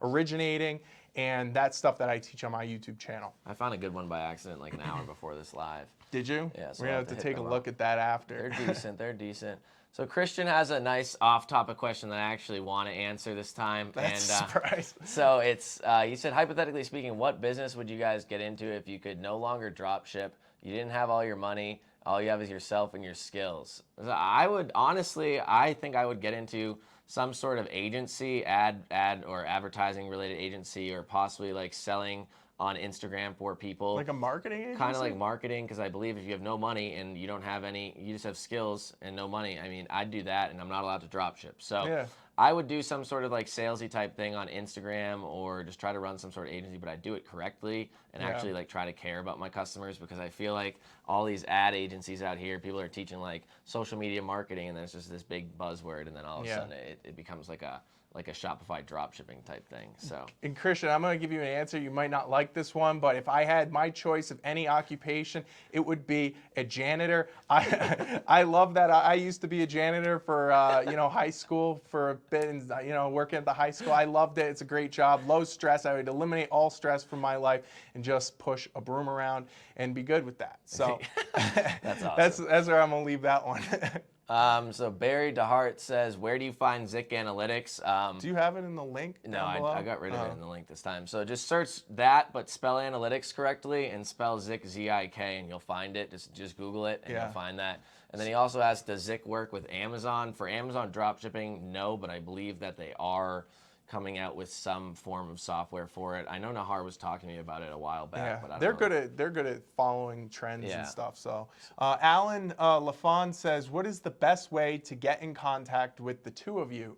originating, and that's stuff that I teach on my YouTube channel. I found a good one by accident like an hour before this live. Did you? Yeah, so we're going to have to take a look at that after. They're decent. They're decent. So Christian has a nice off-topic question that I actually want to answer this time. That's a surprise. So it's, he said, hypothetically speaking, what business would you guys get into if you could no longer drop ship? You didn't have all your money. All you have is yourself and your skills. So I would, honestly, I think I would get into some sort of agency, ad or advertising related agency, or possibly like selling on Instagram for people. Like a marketing agency? Kind of like marketing, because I believe if you have no money and you don't have any, you just have skills and no money, I mean, I'd do that, and I'm not allowed to drop ship. So yeah. I would do some sort of like salesy type thing on Instagram, or just try to run some sort of agency, but I'd do it correctly and actually like try to care about my customers, because I feel like all these ad agencies out here, people are teaching like social media marketing, and then it's just this big buzzword, and then all of a sudden it becomes like a Shopify dropshipping type thing. So, and Christian, I'm going to give you an answer. You might not like this one, but if I had my choice of any occupation, it would be a janitor. I love that. I used to be a janitor for high school for a bit, and working at the high school. I loved it. It's a great job. Low stress. I would eliminate all stress from my life and just push a broom around and be good with that. So that's awesome. That's where I'm going to leave that one. So Barry DeHart says, where do you find Zik Analytics? Do you have it in the link? No, I got rid of it in the link this time. So just search that, but spell analytics correctly and spell Zik, Z-I-K, and you'll find it. Just Google it and you'll find that. And then he also asks, does Zik work with Amazon? For Amazon dropshipping, no, but I believe that they are coming out with some form of software for it. I know Nahar was talking to me about it a while back, but I don't know. They're good at following trends and stuff. So Alan LaFon says, what is the best way to get in contact with the two of you?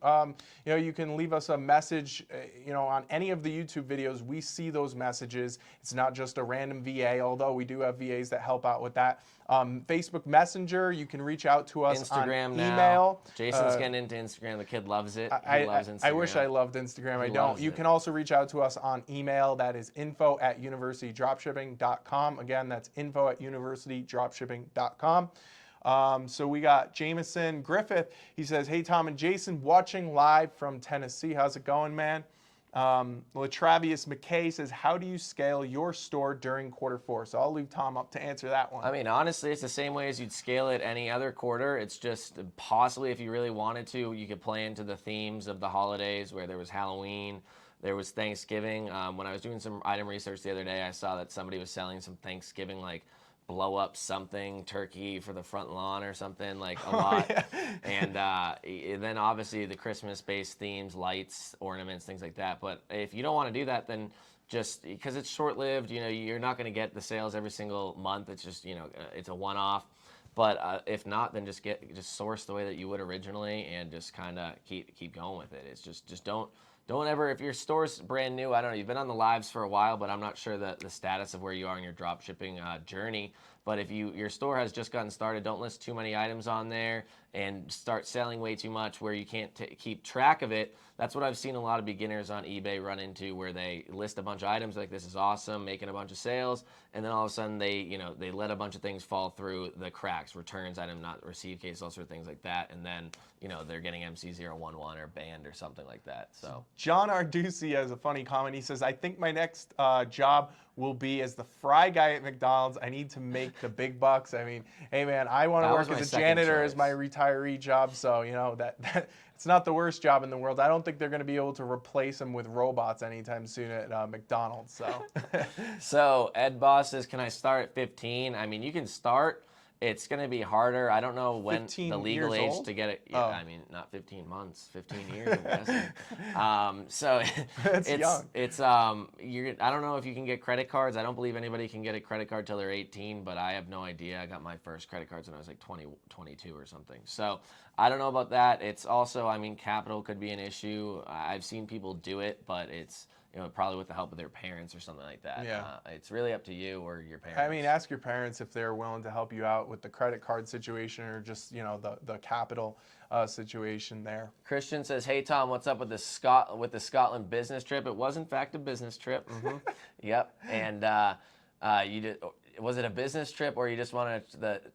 You can leave us a message, on any of the YouTube videos. We see those messages. It's not just a random VA, although we do have VAs that help out with that. Facebook Messenger, you can reach out to us Instagram on now. email. Jason's getting into Instagram. The kid loves it. He loves Instagram. I wish I loved Instagram. I don't. You can also reach out to us on email. That is info@universitydropshipping.com. Again, that's info@universitydropshipping.com. So we got Jameson Griffith. He says, hey, Tom and Jason, watching live from Tennessee. How's it going, man? Latravius McKay says, how do you scale your store during Q4? So I'll leave Tom up to answer that one. I mean, honestly, it's the same way as you'd scale it any other quarter. It's just possibly, if you really wanted to, you could play into the themes of the holidays, where there was Halloween, there was Thanksgiving. When I was doing some item research the other day, I saw that somebody was selling some Thanksgiving, like blow up something turkey for the front lawn or something, like a lot. And then obviously the Christmas-based themes, lights, ornaments, things like that. But if you don't want to do that, then just because it's short-lived, you're not going to get the sales every single month. It's just, it's a one-off. But if not, then just source the way that you would originally, and just kind of keep going with it. It's just don't ever, if your store's brand new, I don't know, you've been on the lives for a while, but I'm not sure the status of where you are in your drop shipping journey. But if your store has just gotten started, don't list too many items on there and start selling way too much where you can't keep track of it. That's what I've seen a lot of beginners on eBay run into, where they list a bunch of items like, this is awesome, making a bunch of sales, and then all of a sudden they let a bunch of things fall through the cracks, returns, item not received case, all sorts of things like that, and then they're getting MC011 or banned or something like that. So John Arducci has a funny comment. He says, I think my next job will be as the fry guy at McDonald's. I need to make the big bucks. I mean, hey man, I want to work as a janitor as my retiree job, so that it's not the worst job in the world. I don't think they're going to be able to replace them with robots anytime soon at McDonald's. So, so Ed Boss says, can I start at 15? I mean, you can start. It's going to be harder. I don't know when the legal age to get it. Yeah, I mean, not 15 months, 15 years, I'm guessing. So that's young. It's I don't know if you can get credit cards. I don't believe anybody can get a credit card till they're 18, but I have no idea. I got my first credit cards when I was like 20, 22 or something. So I don't know about that. It's also, I mean, capital could be an issue. I've seen people do it, but it's probably with the help of their parents or something like that. Yeah. It's really up to you or your parents. I mean, ask your parents if they're willing to help you out with the credit card situation or just, the capital situation there. Christian says, "Hey Tom, what's up with the Scotland business trip?" It was in fact a business trip. Yep. And you did. Was it a business trip or you just wanted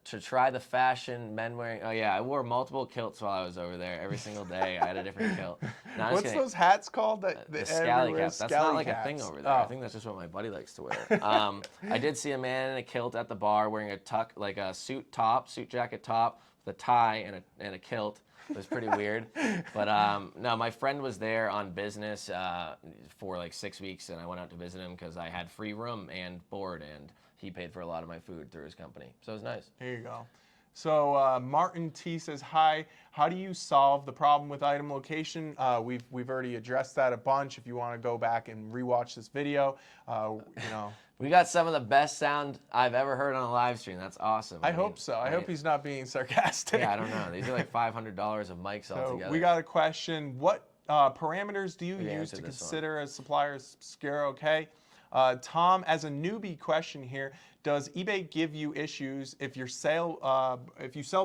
to try the fashion men wearing? Oh yeah, I wore multiple kilts while I was over there. Every single day I had a different kilt. No, What's those hats called? The scally caps. That's not like a thing over there. I think that's just what my buddy likes to wear. I did see a man in a kilt at the bar wearing a suit jacket top, with a tie and a kilt. It was pretty weird. But no, my friend was there on business for like 6 weeks, and I went out to visit him because I had free room and board, and he paid for a lot of my food through his company. So it was nice. There you go. So Martin T says, "Hi, how do you solve the problem with item location?" We've already addressed that a bunch. If you want to go back and rewatch this video, We got some of the best sound I've ever heard on a live stream. That's awesome. I hope so. I hope he's not being sarcastic. Yeah, I don't know. These are like $500 of mics altogether. We got a question. What parameters do you use to consider a supplier's scare okay? Tom, as a newbie question here, does eBay give you issues if you sell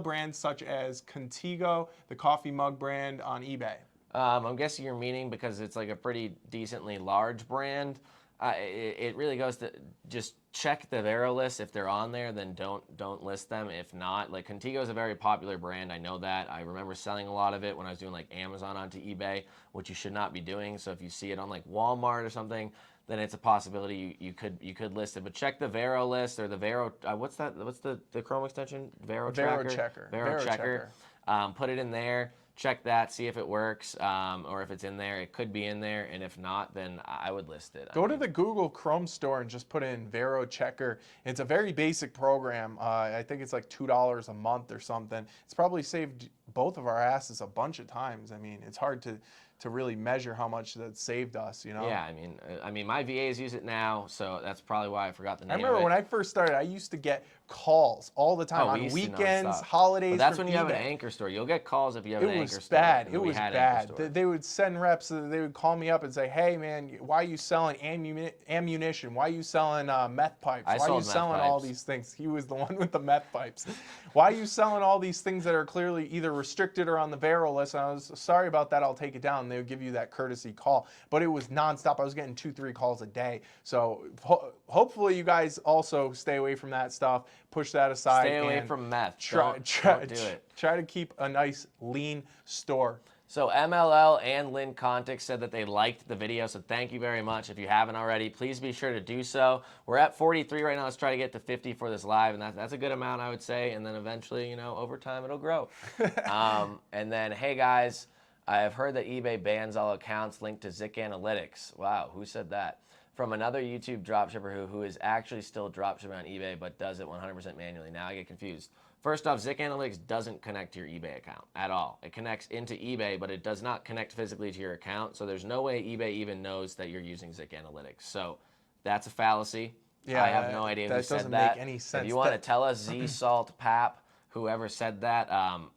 brands such as Contigo, the coffee mug brand, on eBay? I'm guessing you're meaning because it's like a pretty decently large brand. It really goes to just check the Vero list. If they're on there, then don't list them. If not, like Contigo is a very popular brand. I know that. I remember selling a lot of it when I was doing like Amazon onto eBay, which you should not be doing. So if you see it on like Walmart or something, then it's a possibility you could list it. But check the Vero list or the Vero. What's the Chrome extension? Vero Checker. Vero Checker. Put it in there. Check that, see if it works, or if it's in there. It could be in there, and if not, then I would list it. Go to the Google Chrome store and just put in Vero Checker. It's a very basic program. I think it's like $2 a month or something. It's probably saved both of our asses a bunch of times. I mean, it's hard to really measure how much that saved us, Yeah, I mean, my VAs use it now, so that's probably why I forgot the name. I remember when I first started, I used to get calls all the time on weekends, holidays. But that's when you have an anchor store. You'll get calls if you have an anchor store. It was bad. They would send reps. They would call me up and say, "Hey, man, why are you selling ammunition? Why are you selling meth pipes? Why are you selling all these things?" He was the one with the meth pipes. "Why are you selling all these things that are clearly either restricted or on the Vero list?" And I was, "Sorry about that. I'll take it down." And they would give you that courtesy call. But it was nonstop. I was getting 2-3 calls a day. So hopefully you guys also stay away from that stuff. Push that aside. Stay away from meth. Don't do it. Try to keep a nice, lean store. So MLL and Lynn Contic said that they liked the video, so thank you very much. If you haven't already, please be sure to do so. We're at 43 right now. Let's try to get to 50 for this live, and that's a good amount, I would say. And then eventually, over time, it'll grow. And then, hey guys, I have heard that eBay bans all accounts linked to Zik Analytics. Wow, who said that? From another YouTube dropshipper who is actually still dropshipping on eBay but does it 100% manually. Now I get confused. First off, Zik Analytics doesn't connect to your eBay account at all. It connects into eBay, but it does not connect physically to your account. So there's no way eBay even knows that you're using Zik Analytics. So that's a fallacy. Yeah, I have no idea who said that. That doesn't make any sense. If you want to tell us, Z-Salt, Pap, whoever said that,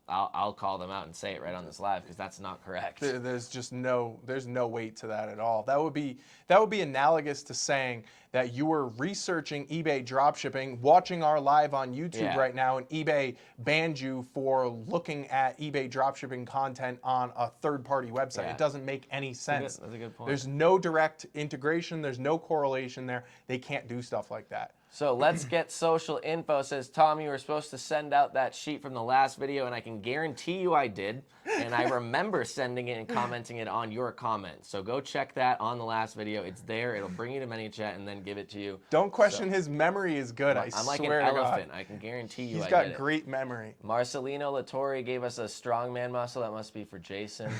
I'll call them out and say it right on this live because that's not correct. There's just no weight to that at all. That would be analogous to saying that you were researching eBay dropshipping, watching our live on YouTube right now, and eBay banned you for looking at eBay dropshipping content on a third-party website. Yeah. It doesn't make any sense. That's a good point. There's no direct integration. There's no correlation there. They can't do stuff like that. So Let's Get Social Info says, Tom, you were supposed to send out that sheet from the last video, and I can guarantee you I did. And I remember sending it and commenting it on your comment. So go check that on the last video. It's there. It'll bring you to ManyChat and then give it to you. Don't question his memory is good. I I'm like swear an to elephant. God. I can guarantee you He's I got did great memory. Marcelino Latore gave us a strongman muscle. That must be for Jason.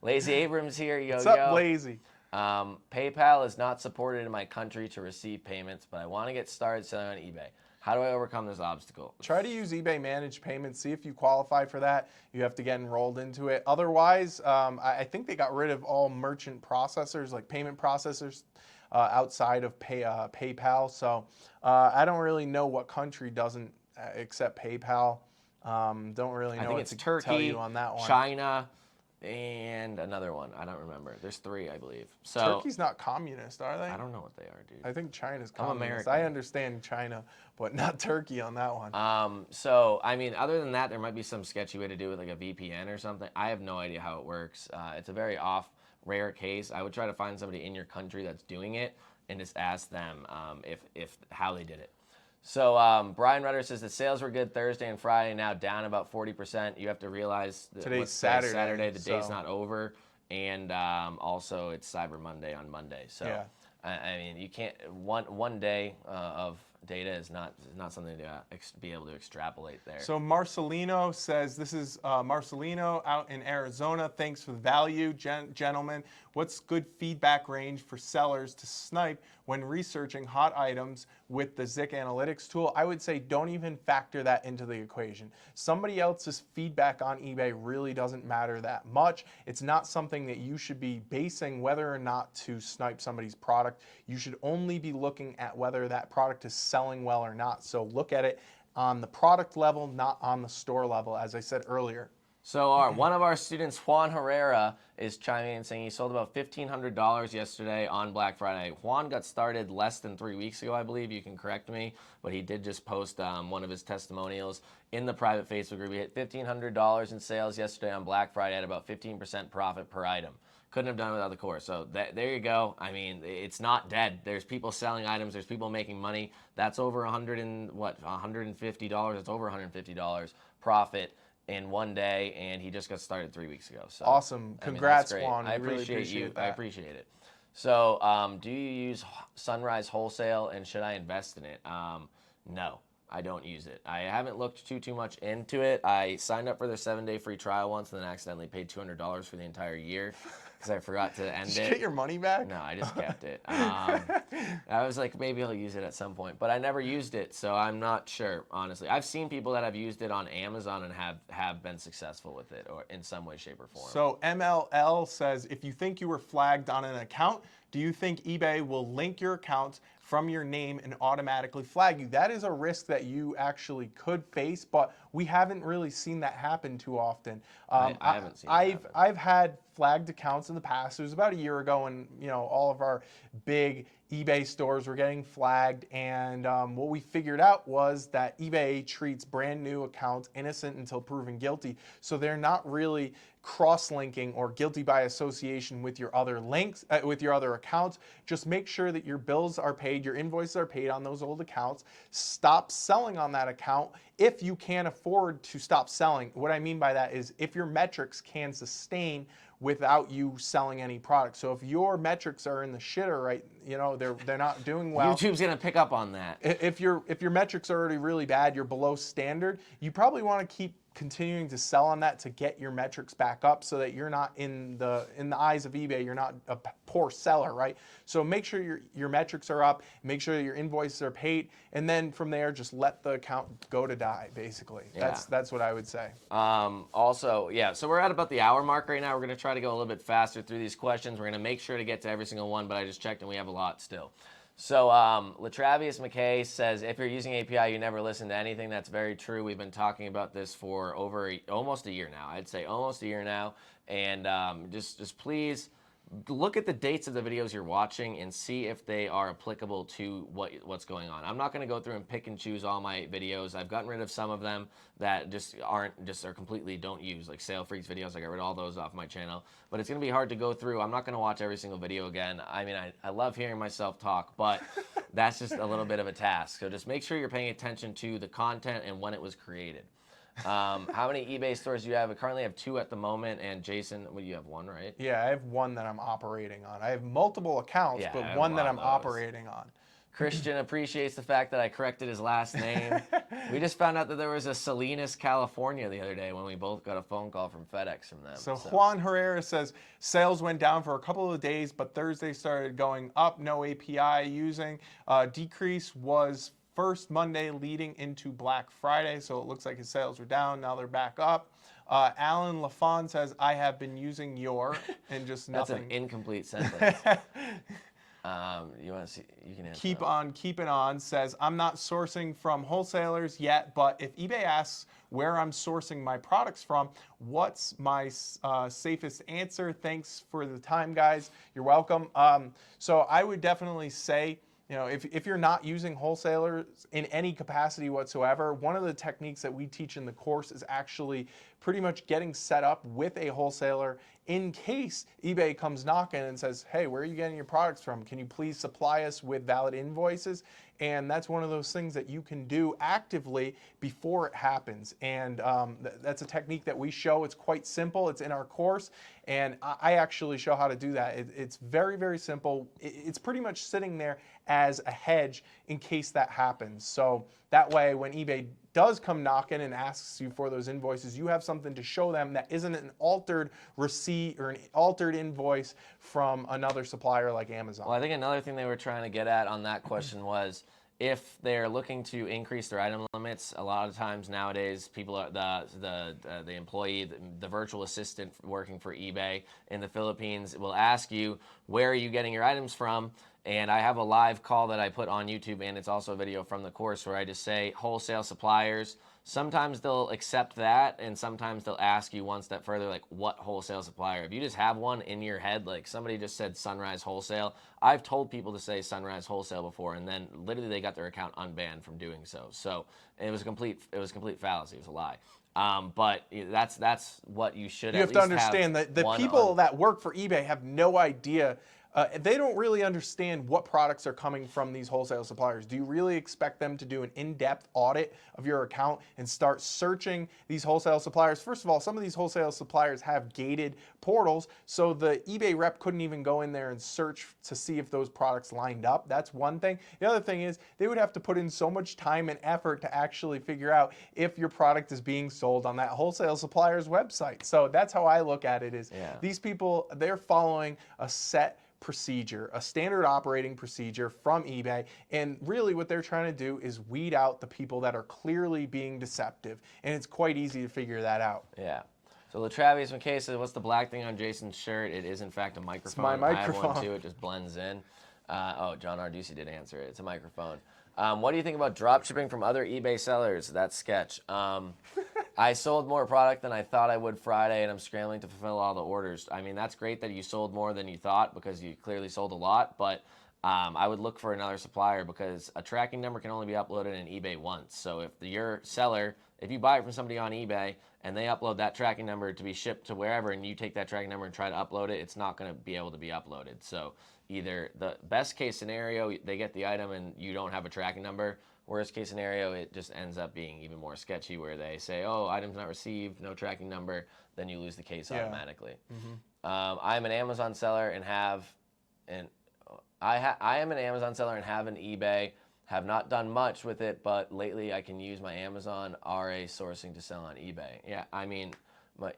Lazy Abrams here. Yo, What's up, Lazy? PayPal is not supported in my country to receive payments, but I want to get started selling on eBay. How do I overcome this obstacle? Try to use eBay Managed Payments. See if you qualify for that. You have to get enrolled into it. Otherwise, I think they got rid of all merchant processors, like payment processors, outside of PayPal. So I don't really know what country doesn't accept PayPal. Don't really know I think what it's to Turkey, tell you on that one. China. and another one. I don't remember. There's 3, I believe. So Turkey's not communist, are they? I don't know what they are, dude. I think China's I'm communist. American. I understand China, but not Turkey on that one. So I mean, other than that, there might be some sketchy way to do it, like a VPN or something. I have no idea how it works. It's a very rare case. I would try to find somebody in your country that's doing it and just ask them if how they did it. So Brian Rutter says the sales were good Thursday and Friday, now down about 40%. You have to realize that Today's Saturday. The day's not over, and also it's Cyber Monday on Monday. So Yeah. I mean, you can't one day of data is not something to be able to extrapolate there. So Marcelino says, this is Marcelino out in Arizona. Thanks for the value, gentlemen. What's good feedback range for sellers to snipe when researching hot items with the Zik Analytics tool? I would say don't even factor that into the equation. Somebody else's feedback on eBay really doesn't matter that much. It's not something that you should be basing whether or not to snipe somebody's product. You should only be looking at whether that product is selling well or not. So look at it on the product level, not on the store level, as I said earlier. So one of our students, Juan Herrera, is chiming in saying he sold about $1,500 yesterday on Black Friday. Juan got started less than 3 weeks ago, I believe. You can correct me, but he did just post one of his testimonials in the private Facebook group. He hit $1,500 in sales yesterday on Black Friday at about 15% profit per item. Couldn't have done it without the course. So there you go. I mean, it's not dead. There's people selling items. There's people making money. That's over $150. It's over $150 profit in one day, and he just got started 3 weeks ago. So awesome. Congrats, I mean, Juan. I appreciate really you. that. I appreciate it. So do you use Sunrise Wholesale, and should I invest in it? No, I don't use it. I haven't looked too much into it. I signed up for their 7-day free trial once and then accidentally paid $200 for the entire year because I forgot to end Did it. you get your money back? No, I just kept it. I was like, maybe I'll use it at some point, but I never used it, so I'm not sure, honestly. I've seen people that have used it on Amazon and have been successful with it, or in some way, shape, or form. So MLL says, if you think you were flagged on an account, do you think eBay will link your account from your name and automatically flag you? That is a risk that you actually could face, but we haven't really seen that happen too often. I haven't seen that happen. I've had flagged accounts in the past. It was about a year ago, and all of our big eBay stores were getting flagged, and what we figured out was that eBay treats brand new accounts innocent until proven guilty, so they're not really cross-linking or guilty by association with your other links, with your other accounts. Just make sure that your bills are paid, your invoices are paid on those old accounts. Stop selling on that account if you can't afford to stop selling. What I mean by that is if your metrics can sustain without you selling any product. So if your metrics are in the shitter, right, they're not doing well. YouTube's gonna pick up on that. If your metrics are already really bad, you're below standard, you probably want to keep continuing to sell on that to get your metrics back up so that you're not in the eyes of eBay, you're not a poor seller, right? So make sure your metrics are up, make sure your invoices are paid, and then from there just let the account go to die, basically. Yeah. That's what I would say. Also, yeah, so we're at about the hour mark right now. We're gonna try to go a little bit faster through these questions. We're gonna make sure to get to every single one, but I just checked and we have a lot still. So Latravius McKay says, if you're using API, you never listen to anything. That's very true. We've been talking about this for almost a year now. I'd say almost a year now. And just please look at the dates of the videos you're watching and see if they are applicable to what's going on. I'm not going to go through and pick and choose all my videos. I've gotten rid of some of them that are completely don't use, like Sale Freaks videos. I got rid of all those off my channel. But it's going to be hard to go through. I'm not going to watch every single video again. I mean, I love hearing myself talk, but that's just a little bit of a task. So just make sure you're paying attention to the content and when it was created. How many eBay stores do you have? I currently have 2 at the moment, and Jason, well, you have 1, right? Yeah, I have 1 that I'm operating on. I have multiple accounts, Yeah, but 1 that I'm operating on. Christian appreciates the fact that I corrected his last name. We just found out that there was a Salinas, California the other day when we both got a phone call from FedEx from them. So Juan Herrera says, sales went down for a couple of days, but Thursday started going up. No API using. Decrease was first Monday leading into Black Friday, so it looks like his sales were down. Now they're back up. Alan LaFon says, I have been using your, and just nothing. That's an incomplete sentence. You want to see? You can answer. Keep that. on keeping on says, I'm not sourcing from wholesalers yet, but if eBay asks where I'm sourcing my products from, what's my safest answer? Thanks for the time, guys. You're welcome. So I would definitely say, you know, if you're not using wholesalers in any capacity whatsoever, one of the techniques that we teach in the course is actually pretty much getting set up with a wholesaler in case eBay comes knocking and says, hey, where are you getting your products from? Can you please supply us with valid invoices? And that's one of those things that you can do actively before it happens. And that's a technique that we show. It's quite simple. It's in our course. And I actually show how to do that. It's very, very simple. It's pretty much sitting there as a hedge in case that happens. So that way, when eBay does come knocking and asks you for those invoices, you have something to show them that isn't an altered receipt or an altered invoice from another supplier like Amazon. Well, I think another thing they were trying to get at on that question was if they're looking to increase their item limits. A lot of times nowadays, people are the employee, the virtual assistant working for eBay in the Philippines will ask you, where are you getting your items from? And I have a live call that I put on YouTube, and it's also a video from the course where I just say wholesale suppliers. Sometimes they'll accept that, and sometimes they'll ask you one step further, like what wholesale supplier. If you just have one in your head, like somebody just said Sunrise Wholesale, I've told people to say Sunrise Wholesale before, and then literally they got their account unbanned from doing so. So it was a complete fallacy. It was a lie. But that's what you should. You have to understand that the people that work for eBay have no idea. They don't really understand what products are coming from these wholesale suppliers. Do you really expect them to do an in-depth audit of your account and start searching these wholesale suppliers? First of all, some of these wholesale suppliers have gated portals, so the eBay rep couldn't even go in there and search to see if those products lined up. That's one thing. The other thing is they would have to put in so much time and effort to actually figure out if your product is being sold on that wholesale supplier's website. So that's how I look at it is these people, they're following a set procedure, a standard operating procedure from eBay, and really what they're trying to do is weed out the people that are clearly being deceptive, and it's quite easy to figure that out. Yeah. So Travis McKay says, what's the black thing on Jason's shirt? It is in fact a microphone. It's my microphone. I have one too, it just blends in. Oh, John Arducci did answer it. It's a microphone. What do you think about drop shipping from other eBay sellers? That's sketch. I sold more product than I thought I would Friday, and I'm scrambling to fulfill all the orders. I mean, that's great that you sold more than you thought because you clearly sold a lot, but I would look for another supplier because a tracking number can only be uploaded in eBay once. So if your seller, if you buy it from somebody on eBay and they upload that tracking number to be shipped to wherever and you take that tracking number and try to upload it, it's not going to be able to be uploaded. So either the best case scenario, they get the item and you don't have a tracking number. Worst case scenario, it just ends up being even more sketchy where they say, oh, item's not received, no tracking number, then you lose the case automatically. I'm an Amazon seller and have an eBay, have not done much with it, but lately I can use my Amazon RA sourcing to sell on eBay. Yeah, I mean,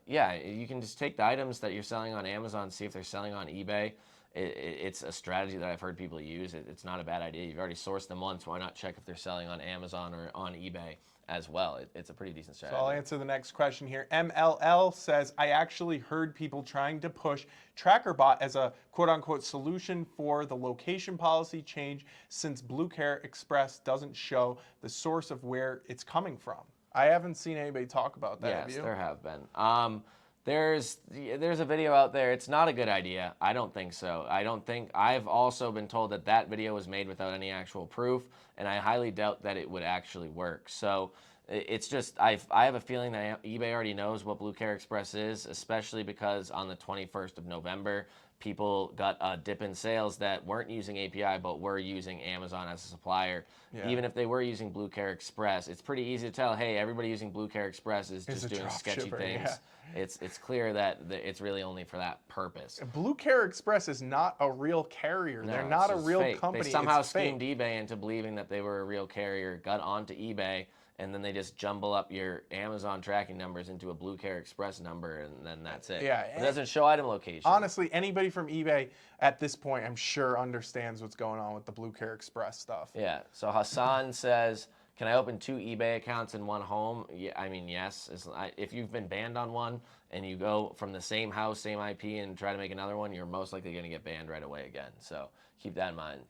you can just take the items that you're selling on Amazon, see if they're selling on eBay. It's a strategy that I've heard people use. It's not a bad idea. You've already sourced them once. Why not check if they're selling on Amazon or on eBay as well? It's a pretty decent strategy. So I'll answer the next question here. MLL says, I actually heard people trying to push TrackerBot as a quote-unquote solution for the location policy change since Blue Care Express doesn't show the source of where it's coming from. I haven't seen anybody talk about that. Yes, there have been. There's a video out there. It's not a good idea. I don't think so. I've also been told that video was made without any actual proof, and I highly doubt that it would actually work. So it's just, I have a feeling that eBay already knows what Blue Care Express is, especially because on the 21st of November, people got a dip in sales that weren't using API but were using Amazon as a supplier. Yeah. Even if they were using Blue Care Express, it's pretty easy to tell, hey, everybody using Blue Care Express is just doing sketchy things. Yeah. It's clear that it's really only for that purpose. Blue Care Express is not a real carrier. No, they're not a real company. They somehow schemed eBay into believing that they were a real carrier, got onto eBay, and then they just jumble up your Amazon tracking numbers into a Blue Care Express number, and then that's it. Yeah, it doesn't show item location. Honestly, anybody from eBay at this point, I'm sure, understands what's going on with the Blue Care Express stuff. Yeah. So Hassan says, Can I open 2 eBay accounts in one home? Yeah, I mean, yes. If you've been banned on one and you go from the same house, same IP, and try to make another one, you're most likely going to get banned right away again. So keep that in mind.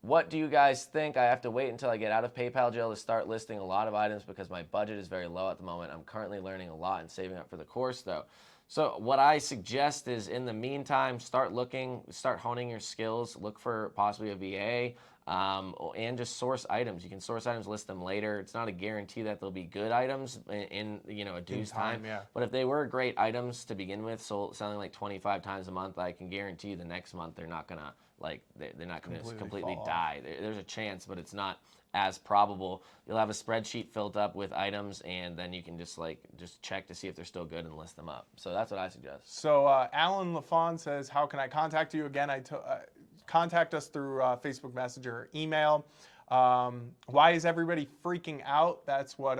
What do you guys think? I have to wait until I get out of PayPal jail to start listing a lot of items because my budget is very low at the moment. I'm currently learning a lot and saving up for the course, though. So what I suggest is, in the meantime, start honing your skills. Look for possibly a VA, and just source items. You can source items, list them later. It's not a guarantee that they'll be good items in a due's time. Yeah. But if they were great items to begin with, selling like 25 times a month, I can guarantee you the next month they're not gonna they're not gonna completely die. There's a chance, but it's not as probable. You'll have a spreadsheet filled up with items, and then you can just check to see if they're still good and list them up. So that's what I suggest. So Alan LaFon says, how can I contact you? Again, contact us through Facebook Messenger or email. Why is everybody freaking out? That's what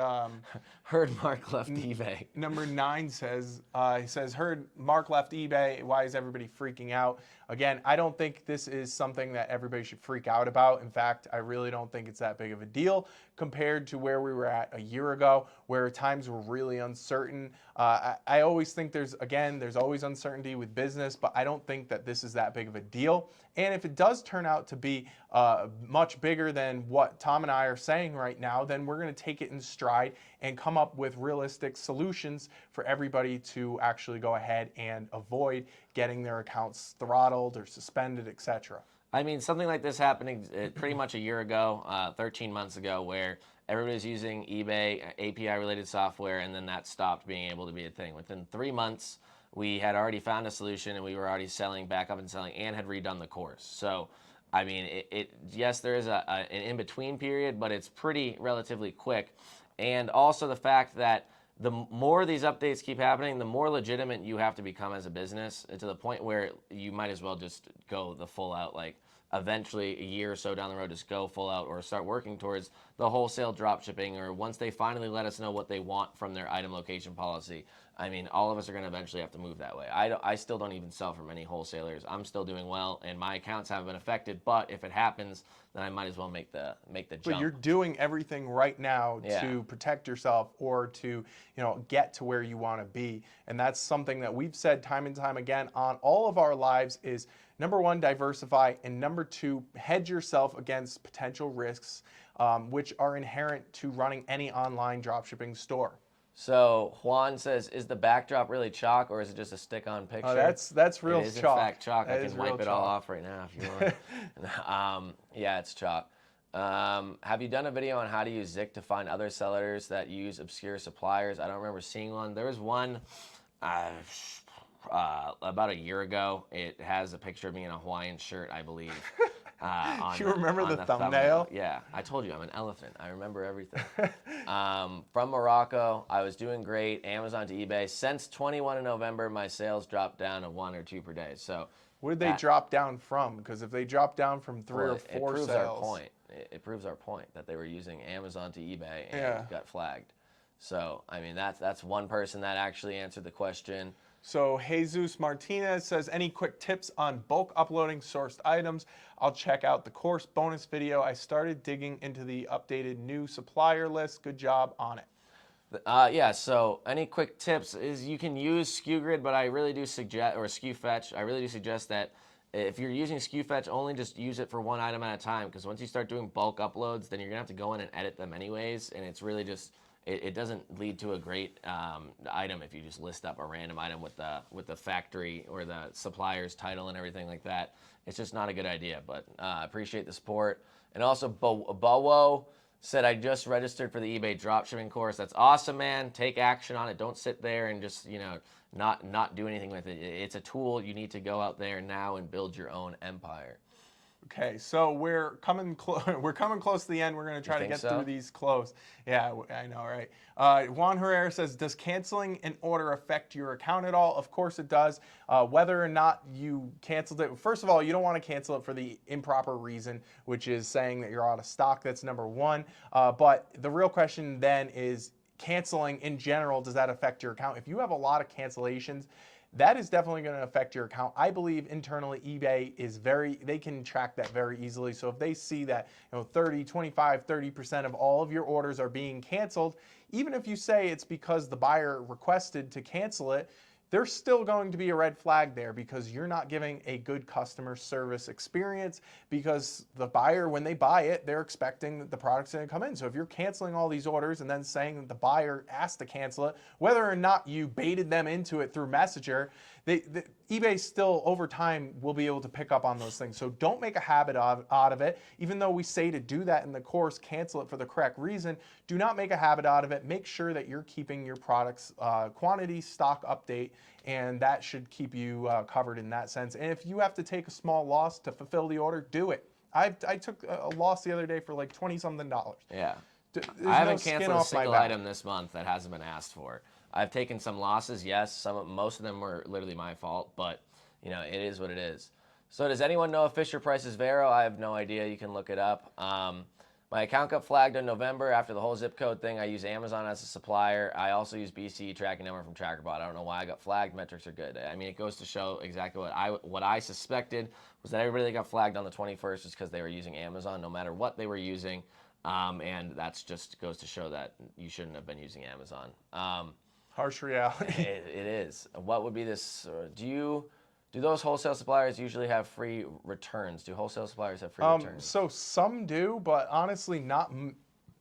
Heard Mark left eBay. Number 9 says. He says, heard Mark left eBay. Why is everybody freaking out? Again, I don't think this is something that everybody should freak out about. In fact, I really don't think it's that big of a deal compared to where we were at a year ago, where times were really uncertain. I always think there's always uncertainty with business, but I don't think that this is that big of a deal. And if it does turn out to be much bigger than what Tom and I are saying right now, then we're going to take it in stride and come up with realistic solutions for everybody to actually go ahead and avoid getting their accounts throttled or suspended, etc. I mean, something like this happening pretty much a year ago, 13 months ago, where everybody was using eBay API-related software, and then that stopped being able to be a thing. Within 3 months, we had already found a solution, and we were already back up and selling, and had redone the course. So, I mean, yes, there is an in-between period, but it's pretty relatively quick. And also the fact that the more these updates keep happening, the more legitimate you have to become as a business, to the point where you might as well just go the full out, like eventually a year or so down the road, just go full out, or start working towards the wholesale drop shipping, or once they finally let us know what they want from their item location policy. I mean, all of us are going to eventually have to move that way. I still don't even sell from any wholesalers. I'm still doing well, and my accounts haven't been affected. But if it happens, then I might as well make the jump. But you're doing everything right now to protect yourself, or to get to where you want to be. And that's something that we've said time and time again on all of our lives is, number 1, diversify, and number 2, hedge yourself against potential risks, which are inherent to running any online dropshipping store. So Juan says, is the backdrop really chalk, or is it just a stick-on picture? That's real chalk. It is in fact chalk. I can wipe it all off right now if you want. Yeah, it's chalk. Have you done a video on how to use Zik to find other sellers that use obscure suppliers? I don't remember seeing one. There was one about a year ago. It has a picture of me in a Hawaiian shirt, I believe. You remember the thumbnail? Yeah, I told you I'm an elephant. I remember everything. From Morocco, I was doing great. Amazon to eBay. Since 21 of November, my sales dropped down to 1 or 2 per day. So what did they drop down from? Because if they drop down from 3 or 4 it proves sales, our point. It proves our point that they were using Amazon to eBay and got flagged. So I mean, that's one person that actually answered the question. So Jesus Martinez says, any quick tips on bulk uploading sourced items? I'll check out the course bonus video. I started digging into the updated new supplier list. Good job on it. Yeah, so any quick tips is you can use SKUGrid, but I really do suggest, or SKUFetch, I really do suggest that if you're using SKUFetch, only just use it for one item at a time, because once you start doing bulk uploads, then you're going to have to go in and edit them anyways, and it's really just... It doesn't lead to a great item if you just list up a random item with the factory or the supplier's title and everything like that. It's just not a good idea, but I appreciate the support. And also, Bowo said, I just registered for the eBay dropshipping course. That's awesome, man. Take action on it. Don't sit there and just, not do anything with it. It's a tool. You need to go out there now and build your own empire. Okay, so we're coming close to the end. We're going to try to get through these close. Yeah, I know, right? Juan Herrera says, does canceling an order affect your account at all? Of course it does. Whether or not you canceled it, first of all, you don't want to cancel it for the improper reason, which is saying that you're out of stock. That's number 1. But the real question then is, canceling in general, does that affect your account? If you have a lot of cancellations, that is definitely going to affect your account. I believe internally eBay they can track that very easily. So if they see that 30, 25, 30% of all of your orders are being canceled, even if you say it's because the buyer requested to cancel it, there's still going to be a red flag there because you're not giving a good customer service experience, because the buyer, when they buy it, they're expecting that the product's going to come in. So if you're canceling all these orders and then saying that the buyer asked to cancel it, whether or not you baited them into it through Messenger, eBay still over time will be able to pick up on those things. So don't make a habit out of it. Even though we say to do that in the course, cancel it for the correct reason, do not make a habit out of it. Make sure that you're keeping your products quantity stock update, and that should keep you covered in that sense. And if you have to take a small loss to fulfill the order, do it. I took a loss the other day for like $20-something. Yeah. There's I haven't no skin canceled a off my single back. item this month that hasn't been asked for. I've taken some losses, yes. Most of them were literally my fault, but it is what it is. So does anyone know if Fisher Price is Vero? I have no idea. You can look it up. My account got flagged in November after the whole zip code thing. I use Amazon as a supplier. I also use BCE tracking number from TrackerBot. I don't know why I got flagged. Metrics are good. I mean, it goes to show exactly what I suspected was that everybody that got flagged on the 21st is because they were using Amazon, no matter what they were using. And that's just goes to show that you shouldn't have been using Amazon. Harsh reality. It is. What would be this? Do those wholesale suppliers usually have free returns? Do wholesale suppliers have free returns? So some do, but honestly,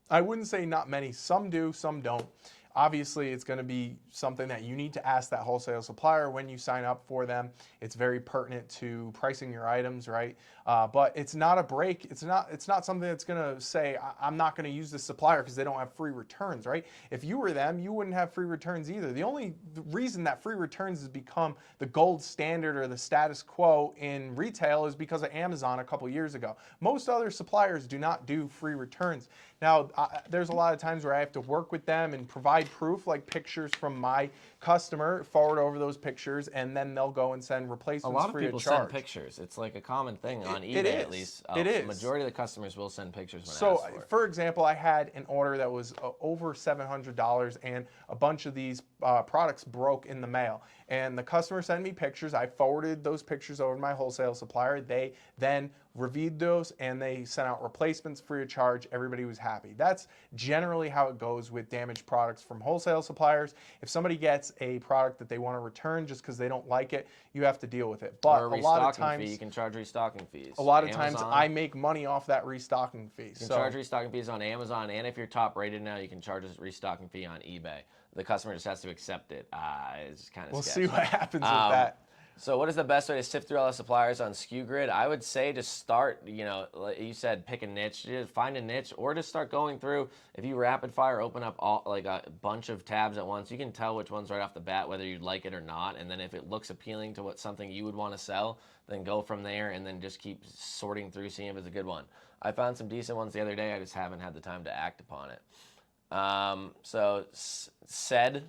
I wouldn't say not many. Some do, some don't. Obviously, it's going to be something that you need to ask that wholesale supplier when you sign up for them. It's very pertinent to pricing your items, right? But it's not a break. It's not something that's going to say, I'm not going to use this supplier because they don't have free returns, right? If you were them, you wouldn't have free returns either. The only reason that free returns has become the gold standard or the status quo in retail is because of Amazon a couple years ago. Most other suppliers do not do free returns. Now, there's a lot of times where I have to work with them and provide proof, like pictures from my customer, forward over those pictures, and then they'll go and send replacements free of charge. A lot of people send pictures. It's like a common thing on eBay, at least. It is. The majority of the customers will send pictures when asked for. For example, I had an order that was over $700, and a bunch of these products broke in the mail. And the customer sent me pictures. I forwarded those pictures over to my wholesale supplier. They then reviewed those, and they sent out replacements free of charge. Everybody was happy. That's generally how it goes with damaged products from wholesale suppliers. If somebody gets a product that they want to return just because they don't like it, you have to deal with it. But or a lot of restocking times, fee. You can charge restocking fees. A lot of times, I make money off that restocking fee. You can charge restocking fees on Amazon, and if you're top rated now, you can charge a restocking fee on eBay. The customer just has to accept it. It's kind of sketchy. We'll see what happens with that. So what is the best way to sift through all the suppliers on SKU Grid? I would say to start, like you said, pick a niche, just find a niche, or just start going through. If you rapid fire open up a bunch of tabs at once, you can tell which ones right off the bat, whether you'd like it or not. And then if it looks appealing to something you would want to sell, then go from there and then just keep sorting through, seeing if it's a good one. I found some decent ones the other day. I just haven't had the time to act upon it. So Saeed,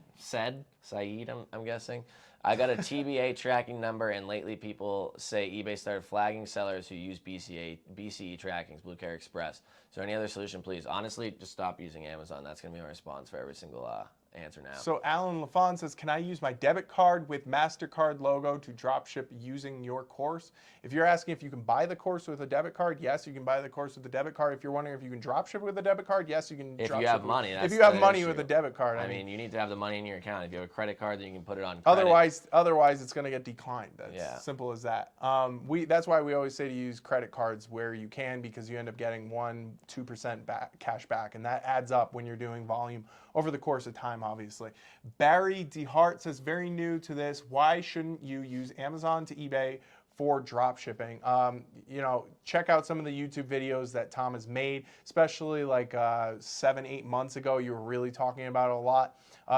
I'm guessing. I got a TBA tracking number, and lately people say eBay started flagging sellers who use BCE trackings, Blue Care Express. Is there any other solution, please? Honestly, just stop using Amazon. That's going to be my response for every single answer now. So Alan LaFon says, can I use my debit card with MasterCard logo to dropship using your course? If you're asking if you can buy the course with a debit card, yes, you can buy the course with a debit card. If you're wondering if you can dropship with a debit card, yes, you can if dropship. You have money, if you have money with a debit card. I mean, you need to have the money in your account. If you have a credit card, then you can put it on credit. Otherwise it's going to get declined. That's simple as that. That's why we always say to use credit cards where you can, because you end up getting 1-2% cash back, and that adds up when you're doing volume over the course of time, obviously. Barry DeHart says, very new to this, why shouldn't you use Amazon to eBay for drop shipping? Check out some of the YouTube videos that Tom has made, especially like 7-8 months ago. You were really talking about it a lot.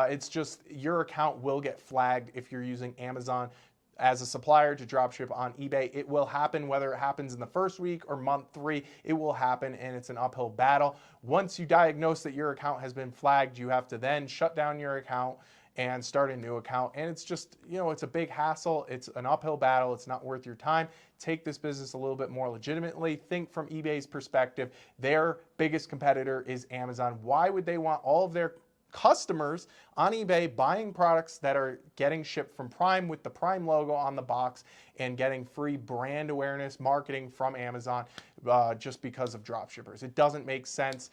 It's just your account will get flagged if you're using Amazon as a supplier to dropship on eBay. It will happen, whether it happens in the first week or month 3, it will happen, and it's an uphill battle. Once you diagnose that your account has been flagged, you have to then shut down your account and start a new account. And it's just, it's a big hassle. It's an uphill battle. It's not worth your time. Take this business a little bit more legitimately. Think from eBay's perspective. Their biggest competitor is Amazon. Why would they want all of their customers on eBay buying products that are getting shipped from Prime with the Prime logo on the box and getting free brand awareness marketing from Amazon just because of dropshippers. It doesn't make sense.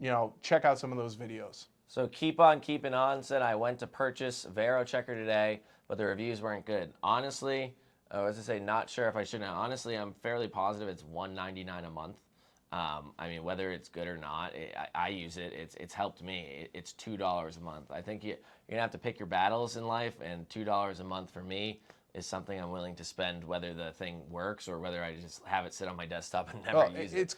You know, check out some of those videos. So keep on keeping on said, I went to purchase Vero checker today, but the reviews weren't good. Honestly, I was to say, not sure if I shouldn't. Honestly, I'm fairly positive it's $1.99 a month. I mean, whether it's good or not, I use it. It's helped me. It's $2 a month. I think you're gonna have to pick your battles in life, and $2 a month for me is something I'm willing to spend, whether the thing works or whether I just have it sit on my desktop and never use it.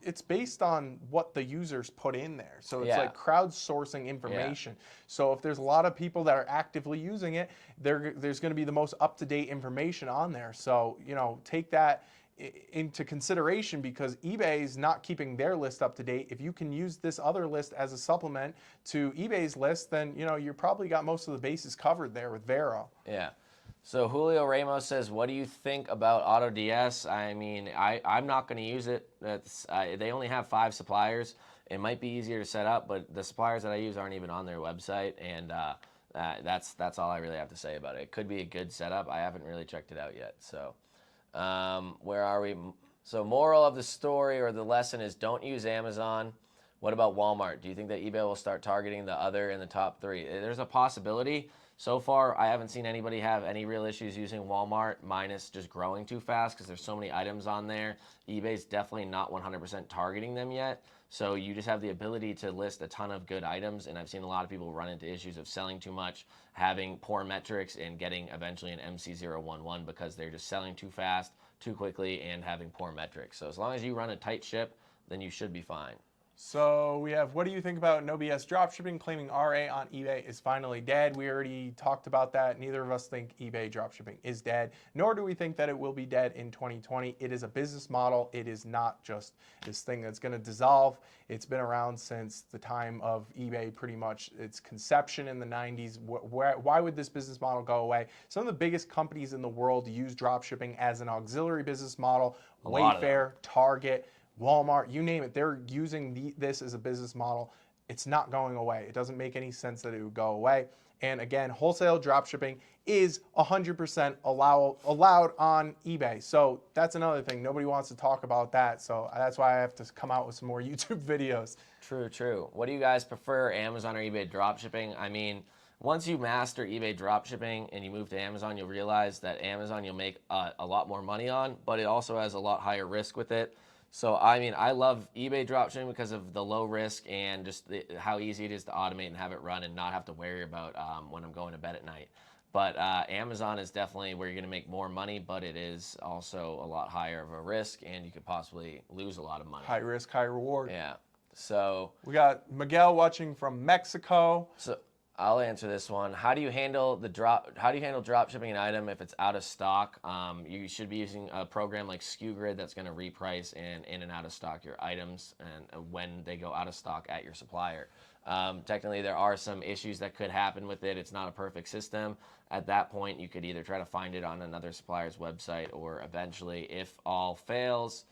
It's based on what the users put in there. So it's Yeah. like crowdsourcing information. So if there's a lot of people that are actively using it, there's going to be the most up-to-date information on there. So, you know, take that into consideration, because eBay is not keeping their list up to date. If you can use this other list as a supplement to eBay's list, then, you know, you're probably got most of the bases covered there with Vero. Yeah. So Julio Ramos says, what do you think about AutoDS? I mean, I'm not going to use it. They only have 5 suppliers. It might be easier to set up, but the suppliers that I use aren't even on their website, and that's all I really have to say about it. It could be a good setup. I haven't really checked it out yet. So where are we? So moral of the story or the lesson is don't use Amazon. What about Walmart? Do you think that eBay will start targeting the other in the top 3? There's a possibility. So far, I haven't seen anybody have any real issues using Walmart, minus just growing too fast because there's so many items on there. eBay's definitely not 100% targeting them yet. So you just have the ability to list a ton of good items, and I've seen a lot of people run into issues of selling too much, having poor metrics, and getting eventually an MC011 because they're just selling too fast, too quickly, and having poor metrics. So as long as you run a tight ship, then you should be fine. So we have, what do you think about no BS dropshipping claiming RA on eBay is finally dead? We already talked about that. Neither of us think eBay dropshipping is dead, nor do we think that it will be dead in 2020. It is a business model. It is not just this thing that's going to dissolve. It's been around since the time of eBay, pretty much its conception in the 90s. Why would this business model go away? Some of the biggest companies in the world use dropshipping as an auxiliary business model. Wayfair, Target, Walmart, you name it, they're using this as a business model. It's not going away. It doesn't make any sense that it would go away. And again, wholesale dropshipping is 100% allowed on eBay. So that's another thing. Nobody wants to talk about that. So that's why I have to come out with some more YouTube videos. True, true. What do you guys prefer, Amazon or eBay dropshipping? I mean, once you master eBay dropshipping and you move to Amazon, you'll realize that Amazon you'll make a lot more money on, but it also has a lot higher risk with it. So, I mean, I love eBay dropshipping because of the low risk and just how easy it is to automate and have it run and not have to worry about when I'm going to bed at night. But Amazon is definitely where you're going to make more money, but it is also a lot higher of a risk, and you could possibly lose a lot of money. High risk, high reward. Yeah. So we got Miguel watching from Mexico. So I'll answer this one. How do you handle drop shipping an item if it's out of stock? You should be using a program like SKU that's going to reprice and in and out of stock your items and when they go out of stock at your supplier. Technically, there are some issues that could happen with it. It's not a perfect system. At that point, you could either try to find it on another supplier's website, or eventually, if all fails,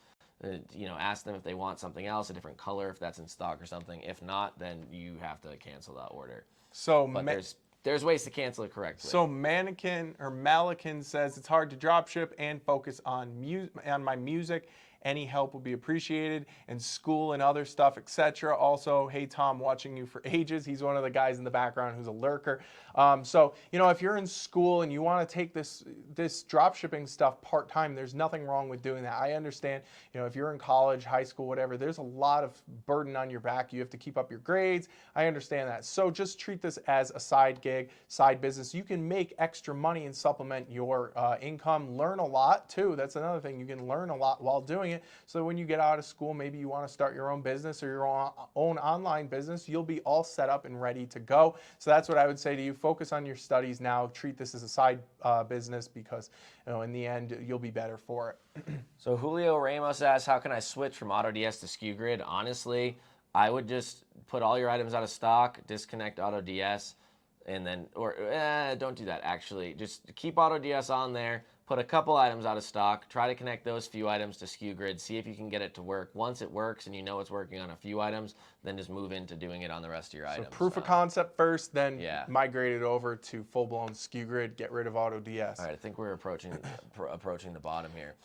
ask them if they want something else, a different color if that's in stock or something. If not, then you have to cancel that order. But there's ways to cancel it correctly. So Malikin says it's hard to drop ship and focus on my music. Any help would be appreciated, and school and other stuff, etc. Also, hey Tom, watching you for ages. He's one of the guys in the background who's a lurker. So if you're in school and you want to take this drop shipping stuff part time, there's nothing wrong with doing that. I understand. If you're in college, high school, whatever, there's a lot of burden on your back. You have to keep up your grades. I understand that. So just treat this as a side gig, side business. You can make extra money and supplement your income. Learn a lot too. That's another thing. You can learn a lot while doing it. So when you get out of school, maybe you want to start your own business or your own online business, you'll be all set up and ready to go. So that's what I would say to you. Focus on your studies now. Treat this as a side business because in the end, you'll be better for it. So Julio Ramos asks, how can I switch from AutoDS to SKU? Honestly, I would just put all your items out of stock, disconnect AutoDS, and then, or don't do that actually. Just keep AutoDS on there, put a couple items out of stock, try to connect those few items to SKU Grid, see if you can get it to work. Once it works and you know it's working on a few items, then just move into doing it on the rest of your items. So proof of concept first, then yeah. migrate it over to full-blown SKU Grid, get rid of AutoDS. All right, I think we're approaching the bottom here.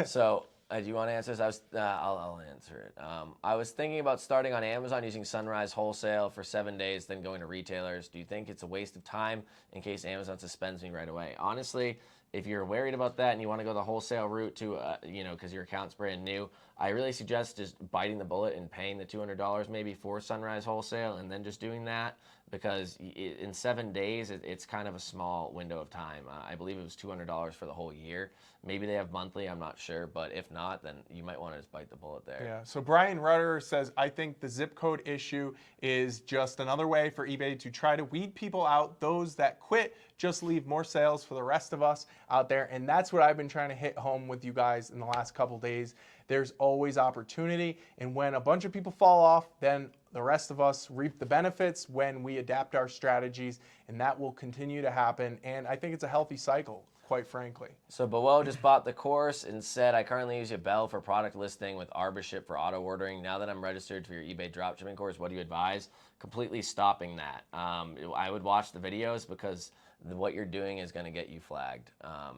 So do you want to answer this? I'll answer it. I was thinking about starting on Amazon using Sunrise Wholesale for 7 days, then going to retailers. Do you think it's a waste of time in case Amazon suspends me right away? Honestly, if you're worried about that and you want to go the wholesale route to, because your account's brand new, I really suggest just biting the bullet and paying the $200 maybe for Sunrise Wholesale and then just doing that, because in 7 days, it's kind of a small window of time. I believe it was $200 for the whole year. Maybe they have monthly, I'm not sure, but if not, then you might want to just bite the bullet there. Yeah, so Brian Rutter says, I think the zip code issue is just another way for eBay to try to weed people out. Those that quit just leave more sales for the rest of us out there. And that's what I've been trying to hit home with you guys in the last couple days. There's always opportunity. And when a bunch of people fall off, then the rest of us reap the benefits when we adapt our strategies. And that will continue to happen. And I think it's a healthy cycle, quite frankly. So Bowo just bought the course and said, I currently use your Bell for product listing with Arbiship for auto ordering. Now that I'm registered for your eBay dropshipping course, what do you advise? Completely stopping that. I would watch the videos because what you're doing is going to get you flagged,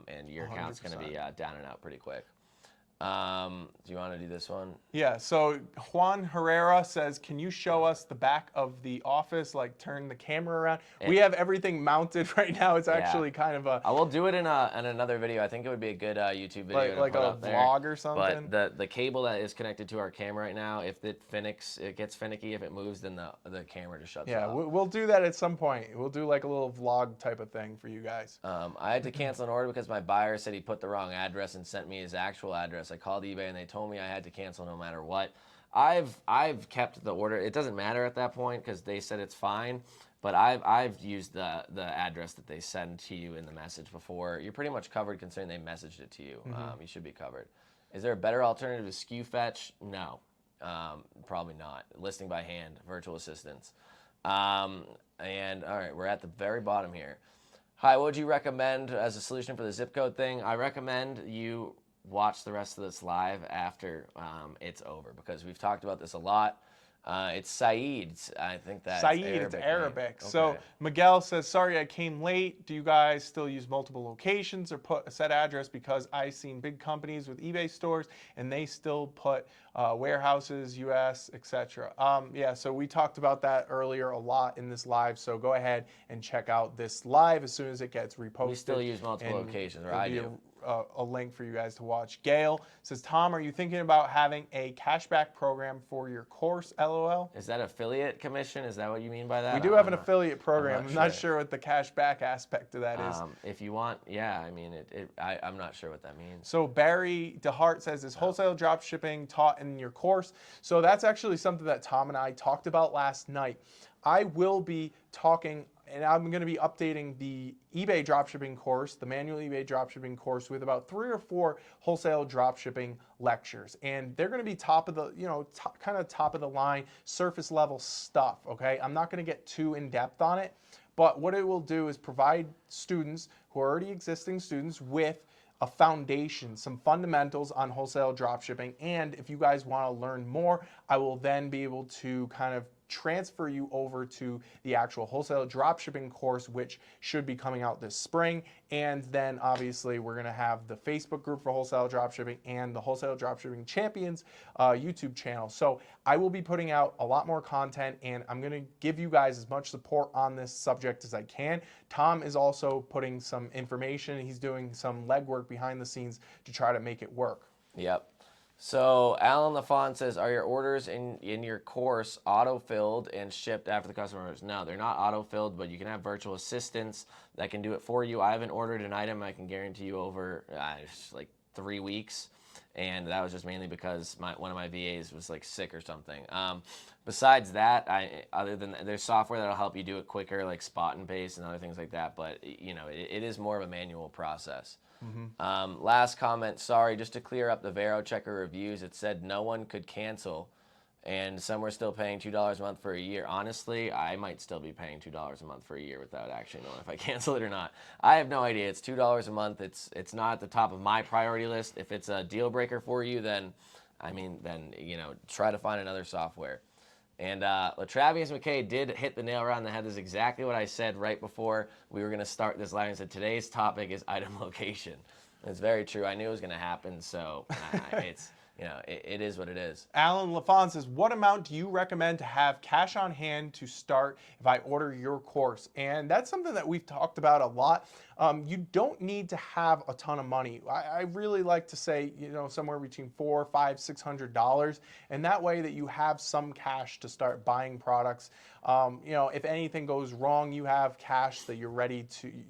and your account's going to be down and out pretty quick. Do you want to do this one? Yeah, so Juan Herrera says, can you show us the back of the office, like turn the camera around? We have everything mounted right now. It's actually kind of a... I will do it in another video. I think it would be a good YouTube video to like put a up there. vlog or something? But the cable that is connected to our camera right now, if it gets finicky, if it moves, then the camera just shuts off. Yeah, we'll do that at some point. We'll do like a little vlog type of thing for you guys. I had to cancel an order because my buyer said he put the wrong address and sent me his actual address. I called eBay and they told me I had to cancel no matter what. I've kept the order. It doesn't matter at that point because they said it's fine. But I've used the address that they send to you in the message before. You're pretty much covered considering they messaged it to you. You should be covered. Is there a better alternative to SKU fetch? No, probably not. Listing by hand, virtual assistants. And all right, we're at the very bottom here. Hi, what would you recommend as a solution for the zip code thing? I recommend you watch the rest of this live after it's over because we've talked about this a lot. It's Saeed. I think that's Saeed, Arabic. it's Arabic. Okay. So Miguel says, sorry I came late. Do you guys still use multiple locations or put a set address? Because I've seen big companies with eBay stores and they still put warehouses, US, etc. Yeah, so we talked about that earlier a lot in this live. So go ahead and check out this live as soon as it gets reposted. We still use multiple locations, or I do. A link for you guys to watch. Gail says, Tom, are you thinking about having a cashback program for your course, LOL? Is that affiliate commission? Is that what you mean by that? We do have an affiliate program. I'm not sure what the cashback aspect of that is. If you want, yeah, I mean, I'm not sure what that means. So Barry DeHart says, is wholesale drop shipping taught in your course? So that's actually something that Tom and I talked about last night. I will be talking, and I'm going to be updating the eBay dropshipping course, the manual eBay dropshipping course, with about 3 or 4 wholesale dropshipping lectures. And they're going to be top of the, kind of top of the line, surface level stuff, okay? I'm not going to get too in depth on it, but what it will do is provide students who are already existing students with a foundation, some fundamentals on wholesale dropshipping. And if you guys want to learn more, I will then be able to kind of transfer you over to the actual wholesale dropshipping course, which should be coming out this spring. And then obviously we're going to have the Facebook group for wholesale dropshipping and the Wholesale Dropshipping Champions YouTube channel. So I will be putting out a lot more content, and I'm going to give you guys as much support on this subject as I can. Tom is also putting some information. He's doing some legwork behind the scenes to try to make it work. Yep. So Alan LaFont says, are your orders in your course auto-filled and shipped after the customer orders? No, they're not auto-filled, but you can have virtual assistants that can do it for you. I haven't ordered an item I can guarantee you over like 3 weeks, and that was just mainly because one of my VAs was like sick or something. Besides that, other than there's software that'll help you do it quicker, like Spot and Paste and other things like that, but it is more of a manual process. Last comment, sorry, just to clear up the Vero checker reviews, it said no one could cancel and some were still paying $2 a month for a year. Honestly, I might still be paying $2 a month for a year without actually knowing if I cancel it or not. I have no idea. It's $2 a month. It's not at the top of my priority list. If it's a deal breaker for you, then try to find another software. And Travis McKay did hit the nail around the head. This is exactly what I said right before we were going to start this live. I said today's topic is item location. It's very true. I knew it was going to happen, so it is what it is. Alan LaFon says, what amount do you recommend to have cash on hand to start if I order your course? And that's something that we've talked about a lot. You don't need to have a ton of money. I really like to say, somewhere between $400, $500, $600, and that way that you have some cash to start buying products. If anything goes wrong, you have cash that you're ready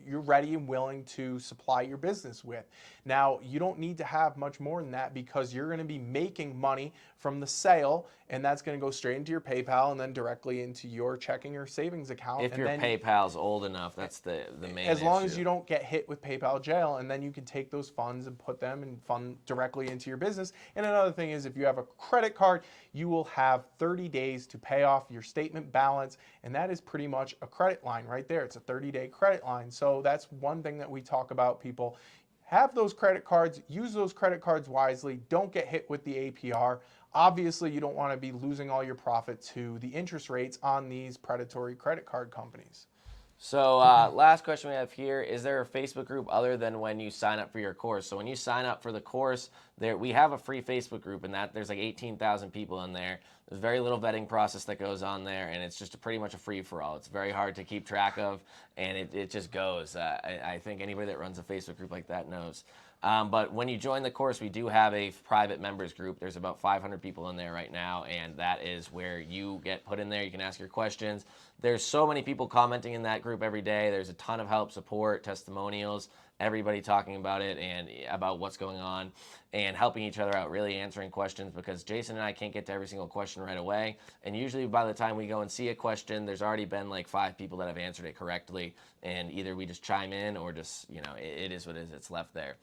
and willing to supply your business with. Now, you don't need to have much more than that because you're going to be making money from the sale, and that's going to go straight into your PayPal and then directly into your checking or savings account. If your PayPal's old enough, that's the main issue. As long as you don't get hit with PayPal jail, and then you can take those funds and put them and fund directly into your business. And another thing is, if you have a credit card, you will have 30 days to pay off your statement balance, and that is pretty much a credit line right there. It's a 30-day credit line. So that's one thing that we talk about, people. Have those credit cards, use those credit cards wisely, don't get hit with the APR. Obviously, you don't want to be losing all your profit to the interest rates on these predatory credit card companies. So last question we have here, is there a Facebook group other than when you sign up for your course? So when you sign up for the course, we have a free Facebook group, and there's like 18,000 people in there. There's very little vetting process that goes on there, and it's just pretty much a free-for-all. It's very hard to keep track of, and it just goes. I think anybody that runs a Facebook group like that knows. But when you join the course, we do have a private members group. There's about 500 people in there right now, and that is where you get put in there. You can ask your questions. There's so many people commenting in that group every day. There's a ton of help, support, testimonials, everybody talking about it and about what's going on and helping each other out, really answering questions, because Jason and I can't get to every single question right away. And usually by the time we go and see a question, there's already been like 5 people that have answered it correctly, and either we just chime in or just, it is what it is. It's left there.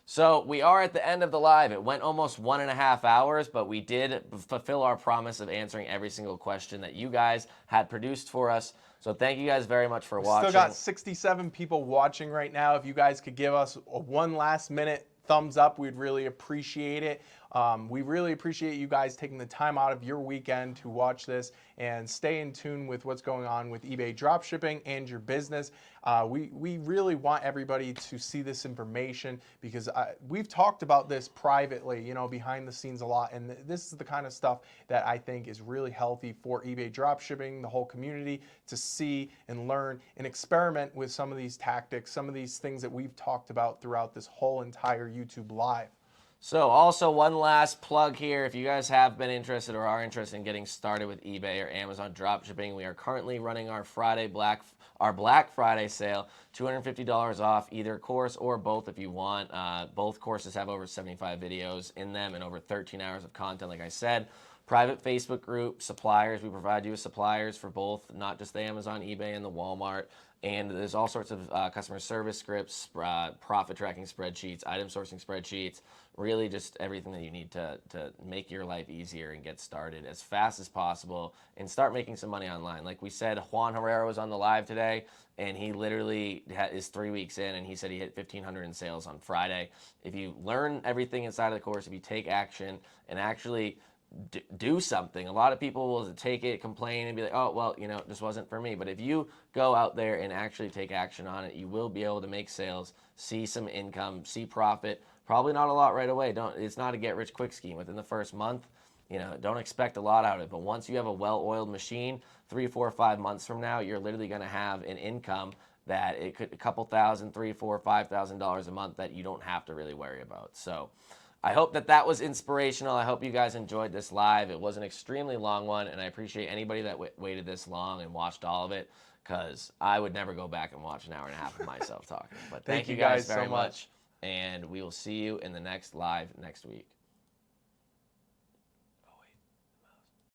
So we are at the end of the live. It went almost 1.5 hours, but we did fulfill our promise of answering every single question that you guys had produced for us. So thank you guys very much for watching. Still got 67 people watching right now. If you guys could give us one last minute thumbs up, we'd really appreciate it. We really appreciate you guys taking the time out of your weekend to watch this and stay in tune with what's going on with eBay dropshipping and your business. We really want everybody to see this information because we've talked about this privately, behind the scenes a lot. And this is the kind of stuff that I think is really healthy for eBay dropshipping, the whole community, to see and learn and experiment with some of these tactics, some of these things that we've talked about throughout this whole entire YouTube live. So also one last plug here. If you guys have been interested or are interested in getting started with eBay or Amazon dropshipping, we are currently running our Black Friday sale, $250 off either course or both if you want. Both courses have over 75 videos in them and over 13 hours of content, like I said. Private Facebook group, suppliers. We provide you with suppliers for both, not just the Amazon, eBay, and the Walmart. And there's all sorts of customer service scripts, profit tracking spreadsheets, item sourcing spreadsheets, really just everything that you need to make your life easier and get started as fast as possible and start making some money online. Like we said, Juan Herrera was on the live today, and he literally is 3 weeks in, and he said he hit 1,500 in sales on Friday. If you learn everything inside of the course, if you take action and actually do something. A lot of people will take it, complain, and be like, oh, well, this wasn't for me. But if you go out there and actually take action on it, you will be able to make sales, see some income, see profit. Probably not a lot right away. It's not a get-rich-quick scheme. Within the first month, don't expect a lot out of it. But once you have a well-oiled machine, 3, 4, 5 months from now, you're literally going to have an income that it could a couple thousand, $3,000, $4,000, $5,000 a month that you don't have to really worry about. So I hope that was inspirational. I hope you guys enjoyed this live. It was an extremely long one, and I appreciate anybody that waited this long and watched all of it, because I would never go back and watch an hour and a half of myself talking. But thank you guys very much, and we will see you in the next live next week.